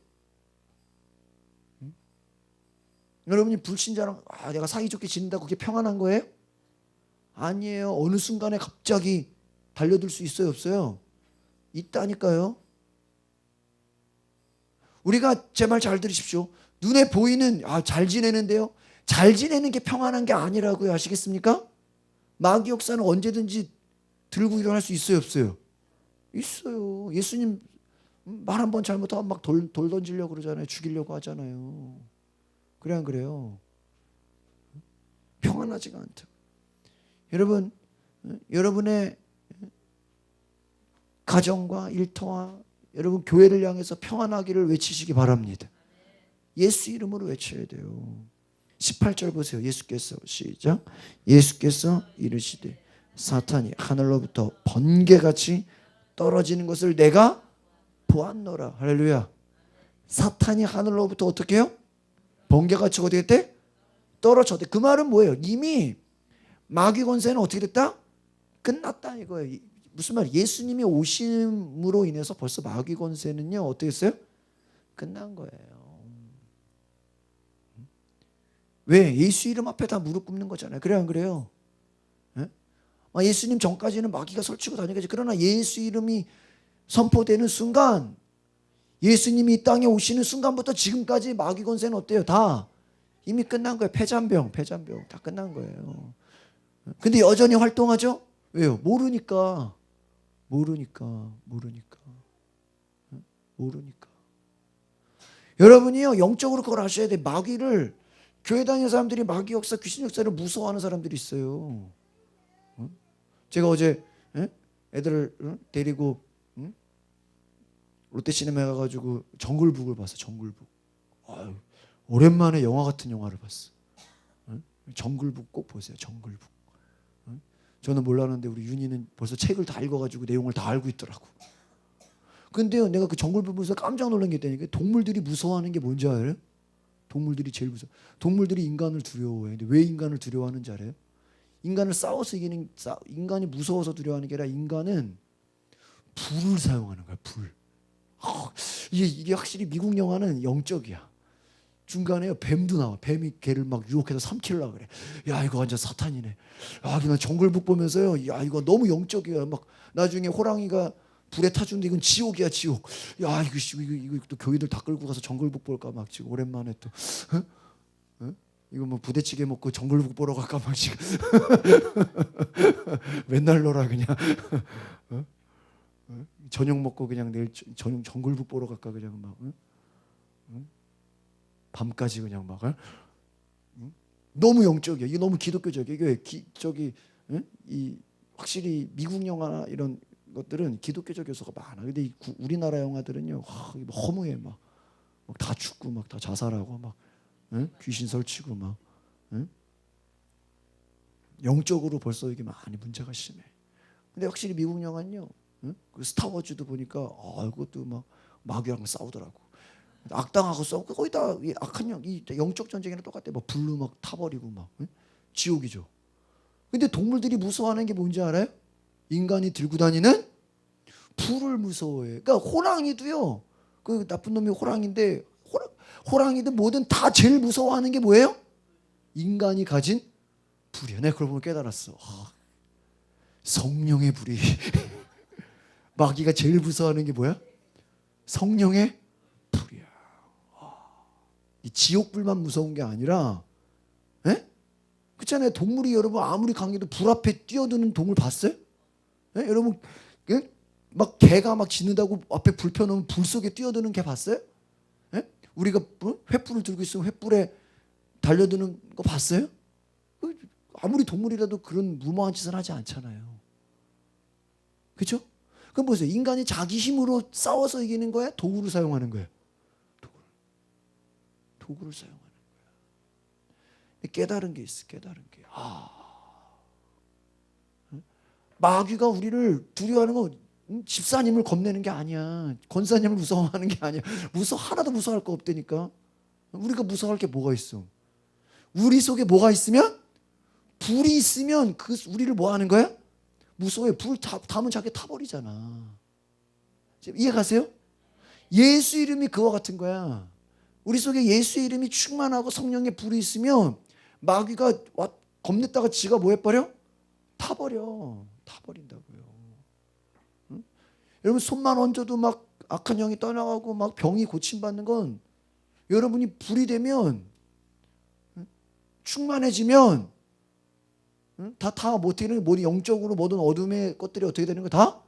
여러분이 불신자랑 내가 사이좋게 지낸다고 그게 평안한 거예요? 아니에요. 어느 순간에 갑자기 달려들 수 있어요, 없어요? 있다니까요. 우리가 제 말 잘 들으십시오. 눈에 보이는 잘 지내는데요. 잘 지내는 게 평안한 게 아니라고요. 아시겠습니까? 마귀 역사는 언제든지 들고 일어날 수 있어요, 없어요? 있어요. 예수님 말 한 번 잘못하면 막 돌 던지려고 그러잖아요. 죽이려고 하잖아요. 그래 안 그래요? 평안하지가 않다. 여러분, 여러분의 가정과 일터와 여러분 교회를 향해서 평안하기를 외치시기 바랍니다. 예수 이름으로 외쳐야 돼요. 18절 보세요. 예수께서 시작. 예수께서 이르시되 사탄이 하늘로부터 번개같이 떨어지는 것을 내가 보았노라. 할렐루야. 사탄이 하늘로부터 어떻게 해요? 번개같이 어떻게 했대? 떨어졌대. 그 말은 뭐예요? 이미 마귀 권세는 어떻게 됐다? 끝났다 이거예요. 무슨 말? 예수님이 오심으로 인해서 벌써 마귀 권세는요 어떻게 했어요? 끝난 거예요. 왜? 예수 이름 앞에 다 무릎 꿇는 거잖아요. 그래 안 그래요? 예수님 전까지는 마귀가 설치고 다니겠지. 그러나 예수 이름이 선포되는 순간, 예수님이 이 땅에 오시는 순간부터 지금까지 마귀 권세는 어때요? 다 이미 끝난 거예요. 폐잔병 다 끝난 거예요. 근데 여전히 활동하죠? 왜요? 모르니까. 여러분이요 영적으로 그걸 아셔야 돼. 마귀를 교회 다니는 사람들이 마귀 역사, 귀신 역사를 무서워하는 사람들이 있어요. 제가 어제 애들을 데리고 롯데시네마에 가가지고 정글북을 봤어. 정글북. 오랜만에 영화 같은 영화를 봤어. 정글북 꼭 보세요. 정글북. 저는 몰랐는데 우리 윤희는 벌써 책을 다 읽어가지고 내용을 다 알고 있더라고. 근데요 내가 그 정글북 보면서 깜짝 놀란 게 있다니까. 동물들이 무서워하는 게 뭔지 알아요? 동물들이 제일 무서워. 동물들이 인간을 두려워해. 근데 왜 인간을 두려워하는지 알아요? 인간을 싸워서 이기는, 인간이 무서워서 두려워하는 게 아니라 인간은 불을 사용하는 거야. 불. 이게 확실히 미국 영화는 영적이야. 중간에 뱀도 나와. 뱀이 걔를 막 유혹해서 삼키려고 그래. 야 이거 완전 사탄이네. 이거 정글북 보면서요. 야 이거 너무 영적이야. 막 나중에 호랑이가 불에 타주는데 이건 지옥이야 지옥. 야 이거 또 교인들 다 끌고 가서 정글북 볼까 막 지금 오랜만에 또 이거 뭐 부대찌개 먹고 정글북 보러 갈까 막 지금 맨날 놀아 그냥. 저녁 먹고 그냥 내일 저녁 정글북 보러 갈까 그냥 막 밤까지 그냥 막 너무 영적이야. 이게 너무 기독교적이야. 이게 이 확실히 미국 영화나 이런 것들은 기독교적 요소가 많아. 근데 우리나라 영화들은요, 허무해. 막 다 죽고 막 다 자살하고 막 귀신 설치고 막 영적으로 벌써 이게 많이 문제가 심해. 근데 확실히 미국 영화는요, 그 스타워즈도 보니까 이것도 막 마귀랑 싸우더라고. 악당하고 싸우고 거의 다 악한 이 영적 전쟁이랑 똑같아. 막 불로 막 타버리고 막 지옥이죠. 근데 동물들이 무서워하는 게 뭔지 알아요? 인간이 들고 다니는 불을 무서워해. 그러니까 호랑이도요. 그 나쁜 놈이 호랑인데 호랑이든 뭐든 다 제일 무서워하는 게 뭐예요? 인간이 가진 불이야. 내가 그걸 보고 깨달았어. 성령의 불이. 마귀가 제일 무서워하는 게 뭐야? 성령의 불이야. 이 지옥불만 무서운 게 아니라, 그렇잖아요. 동물이 여러분 아무리 강해도 불 앞에 뛰어드는 동물 봤어요? 여러분 막 개가 막 짖는다고 앞에 불 펴놓으면 불 속에 뛰어드는 개 봤어요? 우리가 횃불을 들고 있으면 횃불에 달려드는 거 봤어요? 아무리 동물이라도 그런 무모한 짓을 하지 않잖아요. 그렇죠? 그럼 보세요. 인간이 자기 힘으로 싸워서 이기는 거야? 도구를 사용하는 거야? 도구를 사용하는 거야. 깨달은 게 있어. 깨달은 게. 마귀가 우리를 두려워하는 건 집사님을 겁내는 게 아니야. 권사님을 무서워하는 게 아니야. 하나도 무서워할 거 없다니까. 우리가 무서워할 게 뭐가 있어? 우리 속에 뭐가 있으면? 불이 있으면 우리를 뭐 하는 거야? 무서워해. 불 담은 자기 타버리잖아. 이해 가세요? 예수 이름이 그와 같은 거야. 우리 속에 예수의 이름이 충만하고 성령의 불이 있으면 마귀가 겁냈다가 지가 뭐 해버려? 타버린다고요. 여러분 손만 얹어도 막 악한 영이 떠나가고 막 병이 고침받는 건 여러분이 불이 되면 충만해지면 다 어떻게 되는 거예요? 뭐든 영적으로 뭐든 어둠의 것들이 어떻게 되는 거예요? 다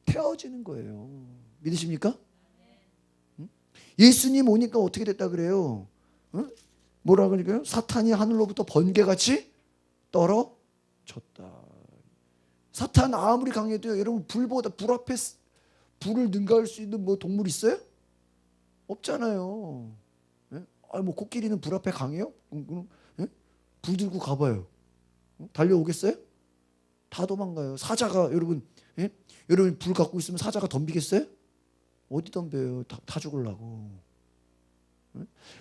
태워지는 거예요. 믿으십니까? 예수님 오니까 어떻게 됐다 그래요? 뭐라 그러니까요? 사탄이 하늘로부터 번개같이 떨어졌다. 사탄 아무리 강해도요, 여러분 불 앞에 불을 능가할 수 있는 뭐 동물 있어요? 없잖아요. 뭐 코끼리는 불 앞에 강해요? 불 들고 가봐요. 달려오겠어요? 다 도망가요. 사자가 여러분 불 갖고 있으면 사자가 덤비겠어요? 어디 덤벼요? 다 죽으려고.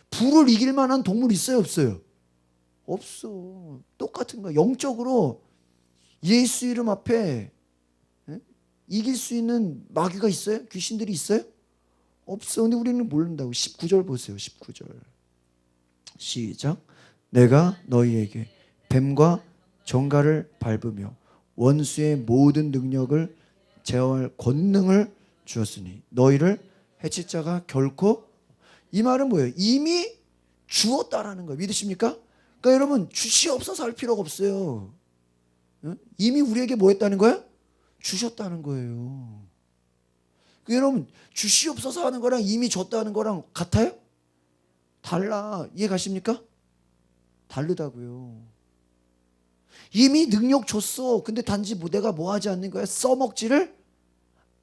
불을 이길 만한 동물 있어요? 없어요? 없어. 똑같은 거야. 영적으로 예수 이름 앞에 이길 수 있는 마귀가 있어요? 귀신들이 있어요? 없어. 근데 우리는 모른다고. 19절 보세요. 19절. 시작. 내가 너희에게 뱀과 정갈을 밟으며 원수의 모든 능력을 제어할 권능을 주었으니 너희를 해칠 자가 결코. 이 말은 뭐예요? 이미 주었다라는 거예요. 믿으십니까? 그러니까 여러분 주시옵소서 할 필요가 없어요. 이미 우리에게 뭐 했다는 거야? 주셨다는 거예요. 여러분 주시옵소서 하는 거랑 이미 줬다는 거랑 같아요? 달라. 이해 가십니까? 다르다고요. 이미 능력 줬어. 근데 단지 내가 뭐 하지 않는 거야? 써먹지를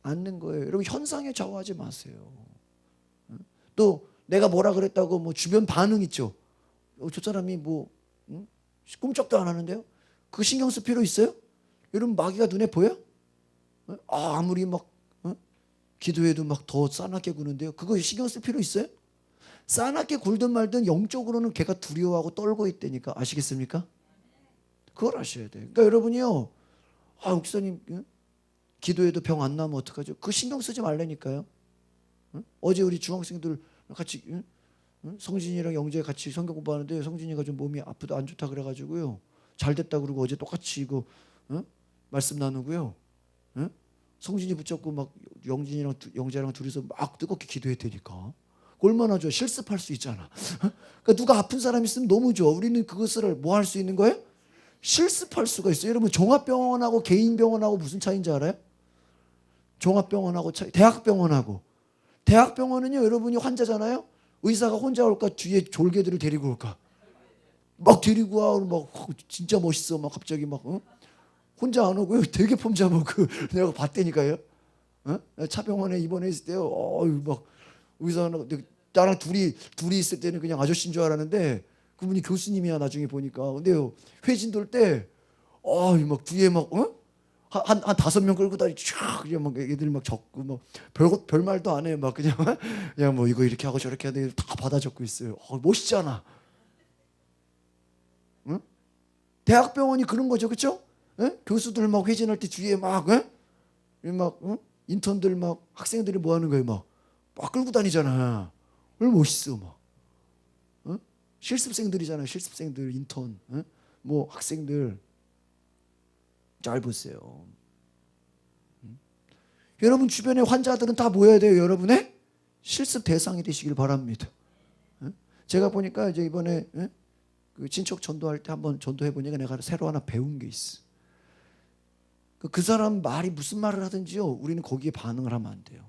않는 거예요. 여러분 현상에 좌우하지 마세요. 또 내가 뭐라 그랬다고 뭐 주변 반응 있죠. 저 사람이 뭐 꿈쩍도 안 하는데요. 그거 신경 쓸 필요 있어요? 여러분 마귀가 눈에 보여? 아무리 막 기도해도 막 더 싸납게 구는데요. 그거 신경 쓸 필요 있어요? 싸납게 굴든 말든 영적으로는 걔가 두려워하고 떨고 있다니까. 아시겠습니까? 그걸 아셔야 돼요. 그러니까 여러분이요. 목사님 기도해도 병 안 나면 어떡하죠? 그거 신경 쓰지 말라니까요. 어제 우리 중학생들 같이 성진이랑 영재 같이 성경 공부하는데 성진이가 좀 몸이 아프다 안 좋다 그래가지고요. 잘 됐다 그러고 어제 똑같이 이거 말씀 나누고요. 성진이 붙잡고 막 영진이랑 영재랑 둘이서 막 뜨겁게 기도했다니까. 얼마나 좋아. 실습할 수 있잖아. 그러니까 누가 아픈 사람 있으면 너무 좋아. 우리는 그것을 뭐 할 수 있는 거예요? 실습할 수가 있어요. 여러분 종합병원하고 개인병원하고 무슨 차이인지 알아요? 종합병원하고 대학병원하고. 대학병원은요 여러분이 환자잖아요. 의사가 혼자 올까 뒤에 졸개들을 데리고 올까? 막 데리고 와. 막 진짜 멋있어. 막 갑자기 막 혼자 안 오고요. 되게 폼잡고 내가 봤다니까요. 차병원에 입원했을 때요. 막 의사 나랑 둘이 있을 때는 그냥 아저씨인 줄 알았는데 그분이 교수님이야 나중에 보니까. 근데요 회진 돌 때 막 뒤에 막 한 5명 끌고 다니 쫙 그냥 막 애들 막 적고 막 별 말도 안 해. 막 그냥 뭐 이거 이렇게 하고 저렇게 하는데 다 받아 적고 있어요. 멋있잖아. 응? 대학병원이 그런 거죠, 그렇죠? 교수들 막 회진할 때 뒤에 막 인턴들 막 학생들이 뭐 하는 거예요, 막 끌고 다니잖아. 얼마나 멋있어, 막. 실습생들이잖아요, 실습생들, 인턴, 뭐 학생들. 잘 보세요. 여러분 주변에 환자들은 다 모여야 돼요. 여러분의 실습 대상이 되시길 바랍니다. 제가 보니까 이제 이번에 그 친척 전도할 때 한번 전도해 보니까 내가 새로 하나 배운 게 있어. 그 사람 말이 무슨 말을 하든지요, 우리는 거기에 반응을 하면 안 돼요.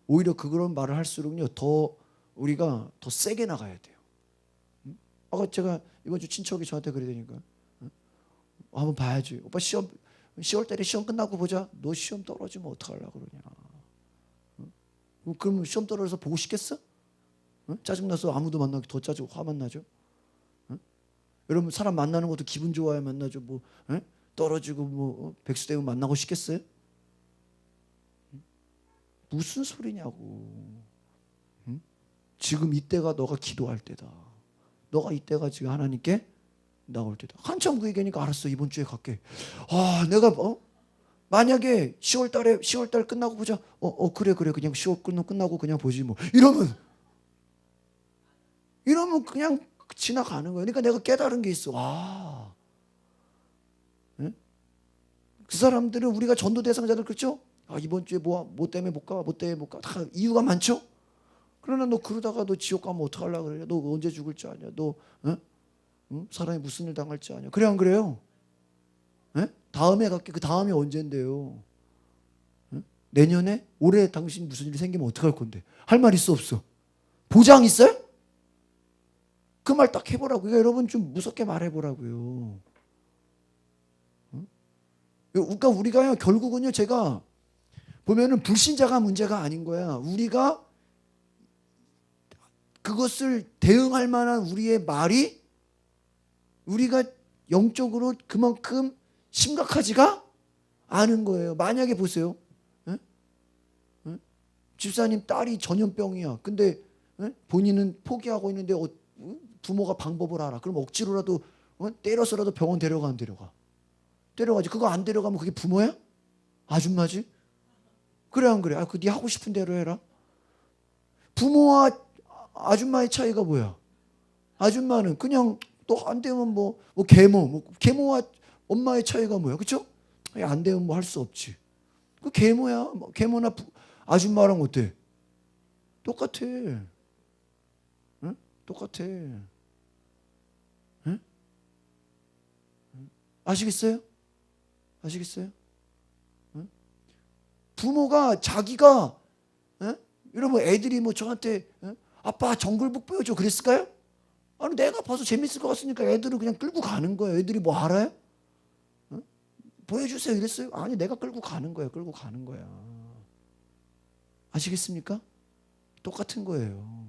오히려 그런 말을 할수록요, 더 우리가 더 세게 나가야 돼요. 아까 제가 이번 주 친척이 저한테 그러더니까 한번 봐야지. 오빠 시험 10월 달에 시험 끝나고 보자. 너 시험 떨어지면 어떡하려고 그러냐. 그러면 시험 떨어져서 보고 싶겠어? 짜증나서 아무도 만나기 더 짜증 화만 나죠. 여러분 사람 만나는 것도 기분 좋아야 만나죠. 뭐 떨어지고 뭐 백수되고 만나고 싶겠어요? 무슨 소리냐고. 지금 이때가 너가 기도할 때다. 너가 이때가 지금 하나님께 나올 때다. 한참 그 얘기하니까 알았어. 이번 주에 갈게. 내가 만약에 10월 달 끝나고 보자. 그래 그냥 10월 끝나고 그냥 보지 뭐. 이러면 그냥 지나가는 거예요. 그러니까 내가 깨달은 게 있어. 그 사람들은 우리가 전도 대상자들 그렇죠? 이번 주에 뭐 때문에 못 가? 다 이유가 많죠? 그러나 너 그러다가 너 지옥 가면 어떡하려고 그래? 너 언제 죽을 줄 아냐? 너 사람이 무슨 일 당할지 아냐? 그래 안 그래요? 다음에 갈게. 그 다음이 언젠데요? 내년에? 올해 당신 무슨 일이 생기면 어떡할 건데? 할 말 있어 없어? 보장 있어요? 그 말 딱 해보라고요. 여러분 좀 무섭게 말해보라고요. 그러니까 우리가요 결국은요, 제가 보면은 불신자가 문제가 아닌 거야. 우리가 그것을 대응할 만한 우리의 말이 우리가 영적으로 그만큼 심각하지가 않은 거예요. 만약에 보세요. 집사님 딸이 전염병이야. 근데 본인은 포기하고 있는데 부모가 방법을 알아. 그럼 억지로라도 때려서라도 병원 데려가. 데려가지. 그거 안 데려가면 그게 부모야? 아줌마지? 그래 안 그래? 네 하고 싶은 대로 해라. 부모와 아줌마의 차이가 뭐야? 아줌마는 그냥 또 안 되면 뭐 계모와 엄마의 차이가 뭐야? 그렇죠? 안 되면 뭐 할 수 없지. 그 계모야. 계모나 아줌마랑 어때? 똑같아. 똑같아. 아시겠어요? 부모가 자기가 여러분 애들이 뭐 저한테 아빠 정글북 보여줘 그랬을까요? 아니 내가 봐서 재밌을 것 같으니까 애들은 그냥 끌고 가는 거예요. 애들이 뭐 알아요? 보여주세요 이랬어요? 아니 내가 끌고 가는 거야. 아시겠습니까? 똑같은 거예요.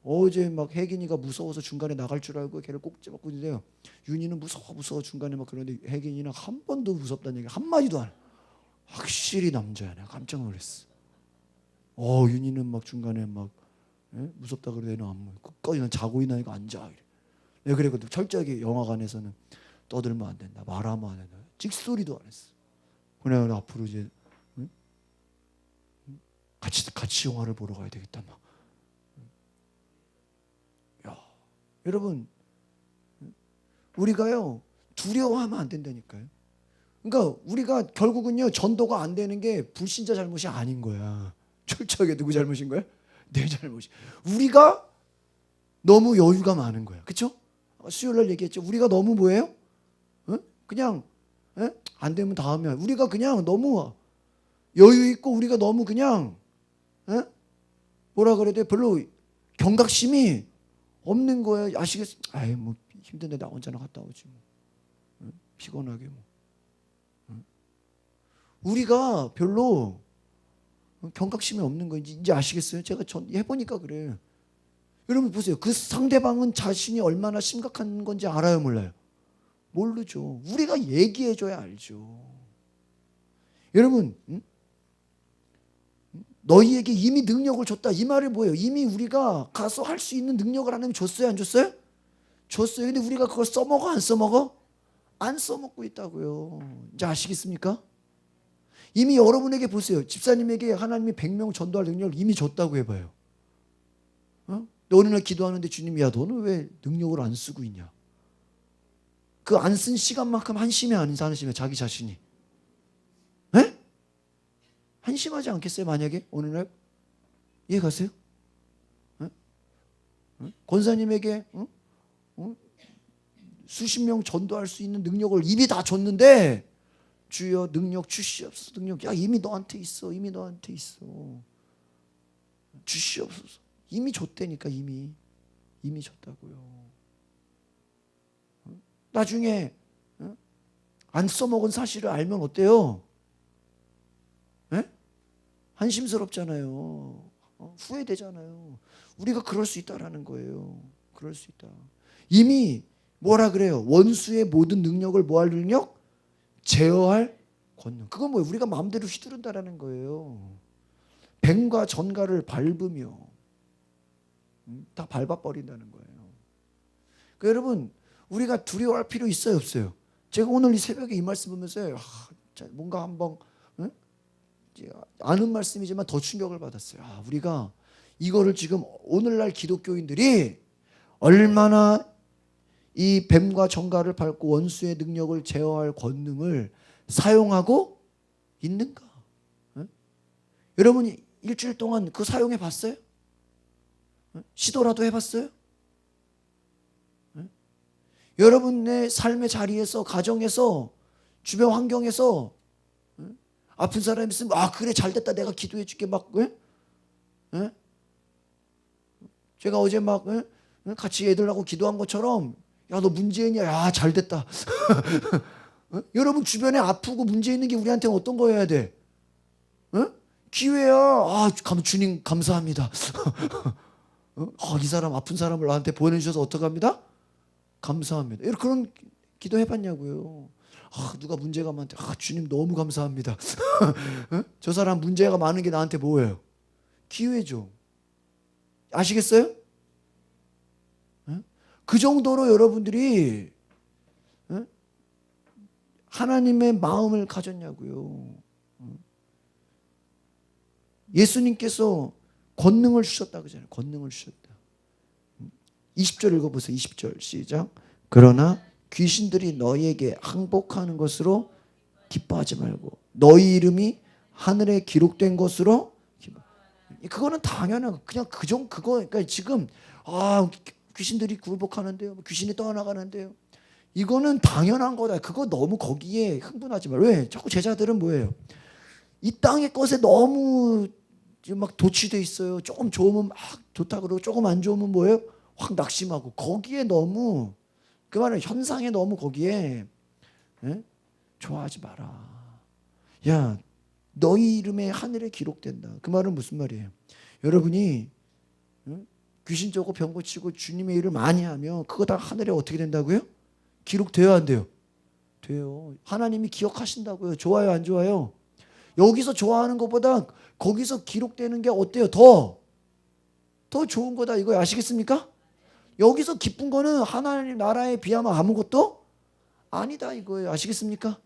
어제 막 혜긴이가 무서워서 중간에 나갈 줄 알고 걔를 꼭 잡고 있는데요. 윤희는 무서워 중간에 막 그러는데 혜긴이는 한 번도 무섭다는 얘기 한마디도 안 해. 확실히 남자야. 내가 깜짝 놀랐어. 윤희는 막 중간에 막 무섭다 그러더니 끝까지 난 자고 있나 이거 앉아 이래. 내가 그랬거든. 철저하게 영화관에서는 떠들면 안 된다. 말하면 안 된다. 찍소리도 안 했어. 그냥 앞으로 이제 같이 영화를 보러 가야 되겠다 막. 여러분 우리가요 두려워하면 안 된다니까요. 그러니까 우리가 결국은요 전도가 안 되는 게 불신자 잘못이 아닌 거야. 철저하게 누구 잘못인 거야? 내 잘못이. 우리가 너무 여유가 많은 거야. 그렇죠? 수요일날 얘기했죠. 우리가 너무 뭐예요? 그냥 안 되면 다음에 우리가 그냥 너무 여유 있고 우리가 너무 그냥 뭐라 그래야 돼? 별로 경각심이 없는 거예요. 아시겠어요? 뭐 힘든데 나 혼자나 갔다 오지 뭐. 피곤하게 뭐. 우리가 별로 경각심이 없는 거 이제 아시겠어요? 제가 해보니까 그래. 여러분 보세요. 그 상대방은 자신이 얼마나 심각한 건지 알아요, 몰라요? 모르죠. 우리가 얘기해줘야 알죠. 여러분, 너희에게 이미 능력을 줬다. 이 말이 뭐예요? 이미 우리가 가서 할 수 있는 능력을 하나님 줬어요, 안 줬어요? 줬어요. 근데 우리가 그걸 써먹어, 안 써먹어? 안 써먹고 있다고요. 이제 아시겠습니까? 이미 여러분에게 보세요. 집사님에게 하나님이 100명 전도할 능력을 이미 줬다고 해봐요. 어느 날 기도하는데 주님이 야 너는 왜 능력을 안 쓰고 있냐? 그 안 쓴 시간만큼 한심해 안 한심해 자기 자신이? 에? 한심하지 않겠어요? 만약에 어느 날 이해 가세요? 권사님에게 수십 명 전도할 수 있는 능력을 이미 다 줬는데 주여 능력 주시옵소서. 능력 야 이미 너한테 있어. 이미 너한테 있어. 주시옵소서. 이미 줬다니까 이미 줬다고요. 나중에 안 써먹은 사실을 알면 어때요? 에? 한심스럽잖아요. 후회되잖아요. 우리가 그럴 수 있다라는 거예요. 그럴 수 있다. 이미 뭐라 그래요? 원수의 모든 능력을 뭐 할 능력? 제어할 권능. 그건 뭐예요? 우리가 마음대로 휘두른다라는 거예요. 뱀과 전갈을 밟으며 다 밟아버린다는 거예요. 그러니까 여러분 우리가 두려워할 필요 있어요 없어요? 제가 오늘 이 새벽에 이 말씀 보면서 뭔가 한번 아는 말씀이지만 더 충격을 받았어요. 우리가 이거를 지금 오늘날 기독교인들이 얼마나 이 뱀과 전갈을 밟고 원수의 능력을 제어할 권능을 사용하고 있는가? 여러분이 일주일 동안 그거 사용해 봤어요? 시도라도 해봤어요? 여러분의 삶의 자리에서 가정에서 주변 환경에서 아픈 사람이 있으면 그래 잘됐다 내가 기도해 줄게 막 제가 어제 막 같이 애들하고 기도한 것처럼 야 너 문제 있냐? 야 잘됐다. 여러분 주변에 아프고 문제 있는 게 우리한테는 어떤 거여야 돼? 기회야. 주님 감사합니다. 이 사람 아픈 사람을 나한테 보내주셔서 어떡합니다? 감사합니다. 이런 그런 기도 해봤냐고요. 누가 문제가 많대. 주님 너무 감사합니다. 저 사람 문제가 많은 게 나한테 뭐예요? 기회죠. 아시겠어요? 그 정도로 여러분들이 하나님의 마음을 가졌냐고요. 예수님께서 권능을 주셨다 그러잖아요. 권능을 주셨다. 20절 읽어보세요. 20절 시작. 그러나 귀신들이 너희에게 항복하는 것으로 기뻐하지 말고 너희 이름이 하늘에 기록된 것으로 그거는 당연한 그냥 그거 그러니까 지금 귀신들이 굴복하는데요. 귀신이 떠나가는데요. 이거는 당연한 거다. 그거 너무 거기에 흥분하지 말. 왜? 자꾸 제자들은 뭐예요? 이 땅의 것에 너무 막 도취돼 있어요. 조금 좋으면 막 좋다 그러고 조금 안 좋으면 뭐예요? 확 낙심하고 거기에 너무 그 말은 현상에 너무 거기에 좋아하지 마라. 야 너희 이름에 하늘에 기록된다. 그 말은 무슨 말이에요? 여러분이 귀신 쫓고 병 고치고 주님의 일을 많이 하면 그거 다 하늘에 어떻게 된다고요? 기록돼요 안 돼요? 돼요. 하나님이 기억하신다고요. 좋아요 안 좋아요? 여기서 좋아하는 것보다 거기서 기록되는 게 어때요? 더 좋은 거다 이거 아시겠습니까? 여기서 기쁜 거는 하나님 나라에 비하면 아무것도 아니다 이거예요. 아시겠습니까?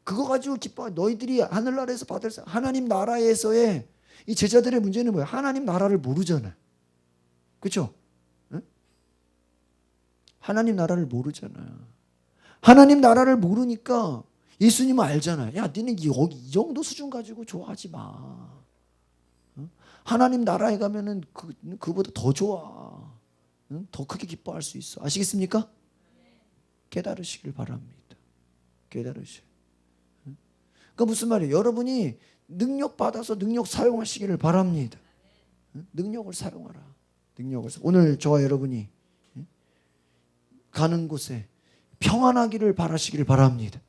그거 가지고 기뻐. 너희들이 하늘나라에서 받을 하나님 나라에서의 이 제자들의 문제는 뭐예요? 하나님 나라를 모르잖아요. 그렇죠? 하나님 나라를 모르잖아요. 하나님 나라를 모르니까 예수님은 알잖아요. 야 니는 이 정도 수준 가지고 좋아하지 마. 하나님 나라에 가면은 그보다 더 좋아. 더 크게 기뻐할 수 있어. 아시겠습니까? 깨달으시길 바랍니다. 깨달으시. 그러니까 무슨 말이에요? 여러분이 능력 받아서 능력 사용하시기를 바랍니다. 능력을 사용하라. 오늘 저와 여러분이 가는 곳에 평안하기를 바라시기를 바랍니다.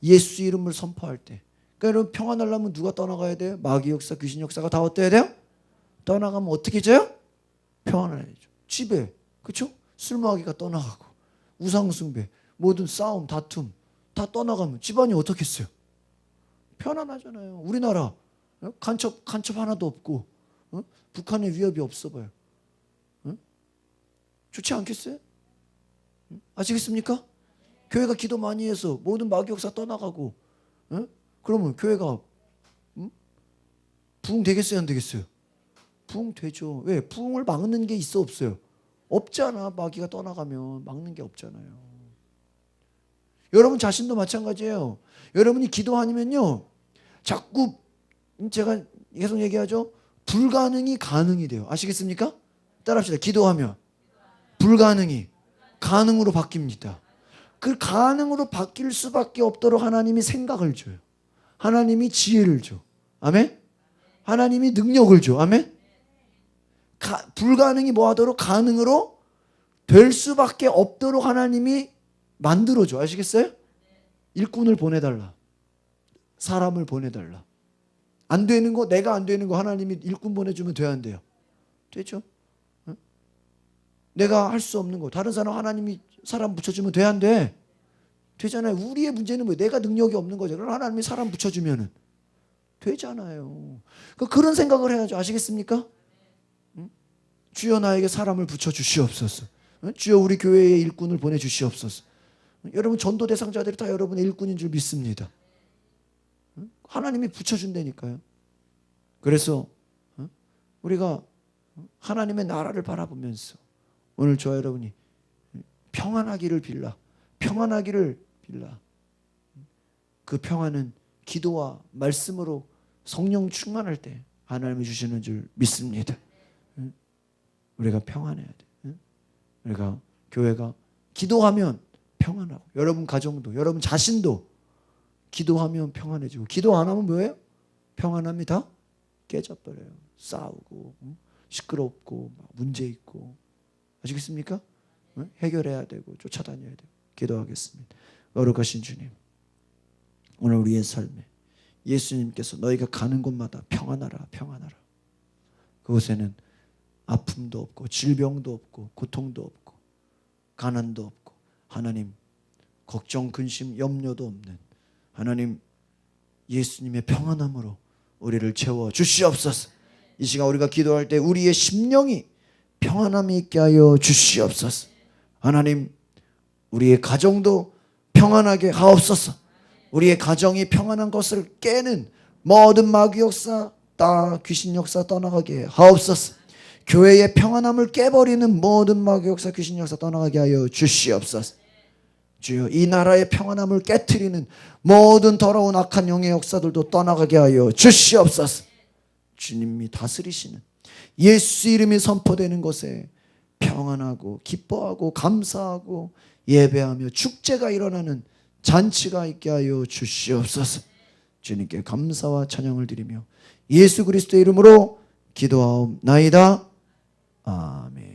예수 이름을 선포할 때. 그러니까 여러분 평안하려면 누가 떠나가야 돼요? 마귀 역사, 귀신 역사가 다 어때야 돼요? 떠나가면 어떻게 해줘요? 평안해야죠. 집에, 그렇죠? 술마귀가 떠나가고 우상숭배, 모든 싸움, 다툼 다 떠나가면 집안이 어떻겠어요? 편안하잖아요. 우리나라 간첩 하나도 없고 북한의 위협이 없어 봐요. 좋지 않겠어요? 아시겠습니까? 교회가 기도 많이 해서 모든 마귀 역사 떠나가고 그러면 교회가 부흥 되겠어요? 안 되겠어요? 부흥 되죠. 왜? 부흥을 막는 게 있어 없어요? 없잖아. 마귀가 떠나가면 막는 게 없잖아요. 여러분 자신도 마찬가지예요. 여러분이 기도 아니면요 자꾸 제가 계속 얘기하죠. 불가능이 가능이 돼요. 아시겠습니까? 따라합시다. 기도하면 불가능이 가능으로 바뀝니다. 그 가능으로 바뀔 수밖에 없도록 하나님이 생각을 줘요. 하나님이 지혜를 줘. 아멘? 하나님이 능력을 줘. 아멘? 불가능이 뭐하도록 가능으로 될 수밖에 없도록 하나님이 만들어줘. 아시겠어요? 일꾼을 보내달라. 사람을 보내달라. 안 되는 거, 내가 안 되는 거 하나님이 일꾼 보내주면 돼야 안 돼요? 되죠? 내가 할 수 없는 거 다른 사람 하나님이 사람 붙여주면 돼 안 돼? 되잖아요. 우리의 문제는 뭐예요? 내가 능력이 없는 거죠. 그럼 하나님이 사람 붙여주면 되잖아요. 그런 생각을 해야죠. 아시겠습니까? 주여 나에게 사람을 붙여주시옵소서. 주여 우리 교회에 일꾼을 보내주시옵소서. 여러분 전도 대상자들이 다 여러분의 일꾼인 줄 믿습니다. 하나님이 붙여준다니까요. 그래서 우리가 하나님의 나라를 바라보면서 오늘 저와 여러분이 평안하기를 빌라. 평안하기를 빌라. 그 평안은 기도와 말씀으로 성령 충만할 때 하나님이 주시는 줄 믿습니다. 우리가 평안해야 돼. 우리가 교회가 기도하면 평안하고 여러분 가정도 여러분 자신도 기도하면 평안해지고 기도 안 하면 뭐예요? 평안함이 다 깨져버려요. 싸우고 시끄럽고 문제 있고 아시겠습니까? 해결해야 되고 쫓아다녀야 되고 기도하겠습니다. 거룩하신 주님 오늘 우리의 삶에 예수님께서 너희가 가는 곳마다 평안하라 평안하라. 그곳에는 아픔도 없고 질병도 없고 고통도 없고 가난도 없고 하나님 걱정 근심 염려도 없는 하나님 예수님의 평안함으로 우리를 채워 주시옵소서. 이 시간 우리가 기도할 때 우리의 심령이 평안함이 있게 하여 주시옵소서. 하나님 우리의 가정도 평안하게 하옵소서. 우리의 가정이 평안한 것을 깨는 모든 마귀 역사 다 귀신 역사 떠나가게 하옵소서. 교회의 평안함을 깨버리는 모든 마귀 역사 귀신 역사 떠나가게 하여 주시옵소서. 주여 이 나라의 평안함을 깨트리는 모든 더러운 악한 영의 역사들도 떠나가게 하여 주시옵소서. 주님이 다스리시는 예수 이름이 선포되는 곳에 평안하고 기뻐하고 감사하고 예배하며 축제가 일어나는 잔치가 있게 하여 주시옵소서. 주님께 감사와 찬양을 드리며 예수 그리스도의 이름으로 기도하옵나이다. 아멘.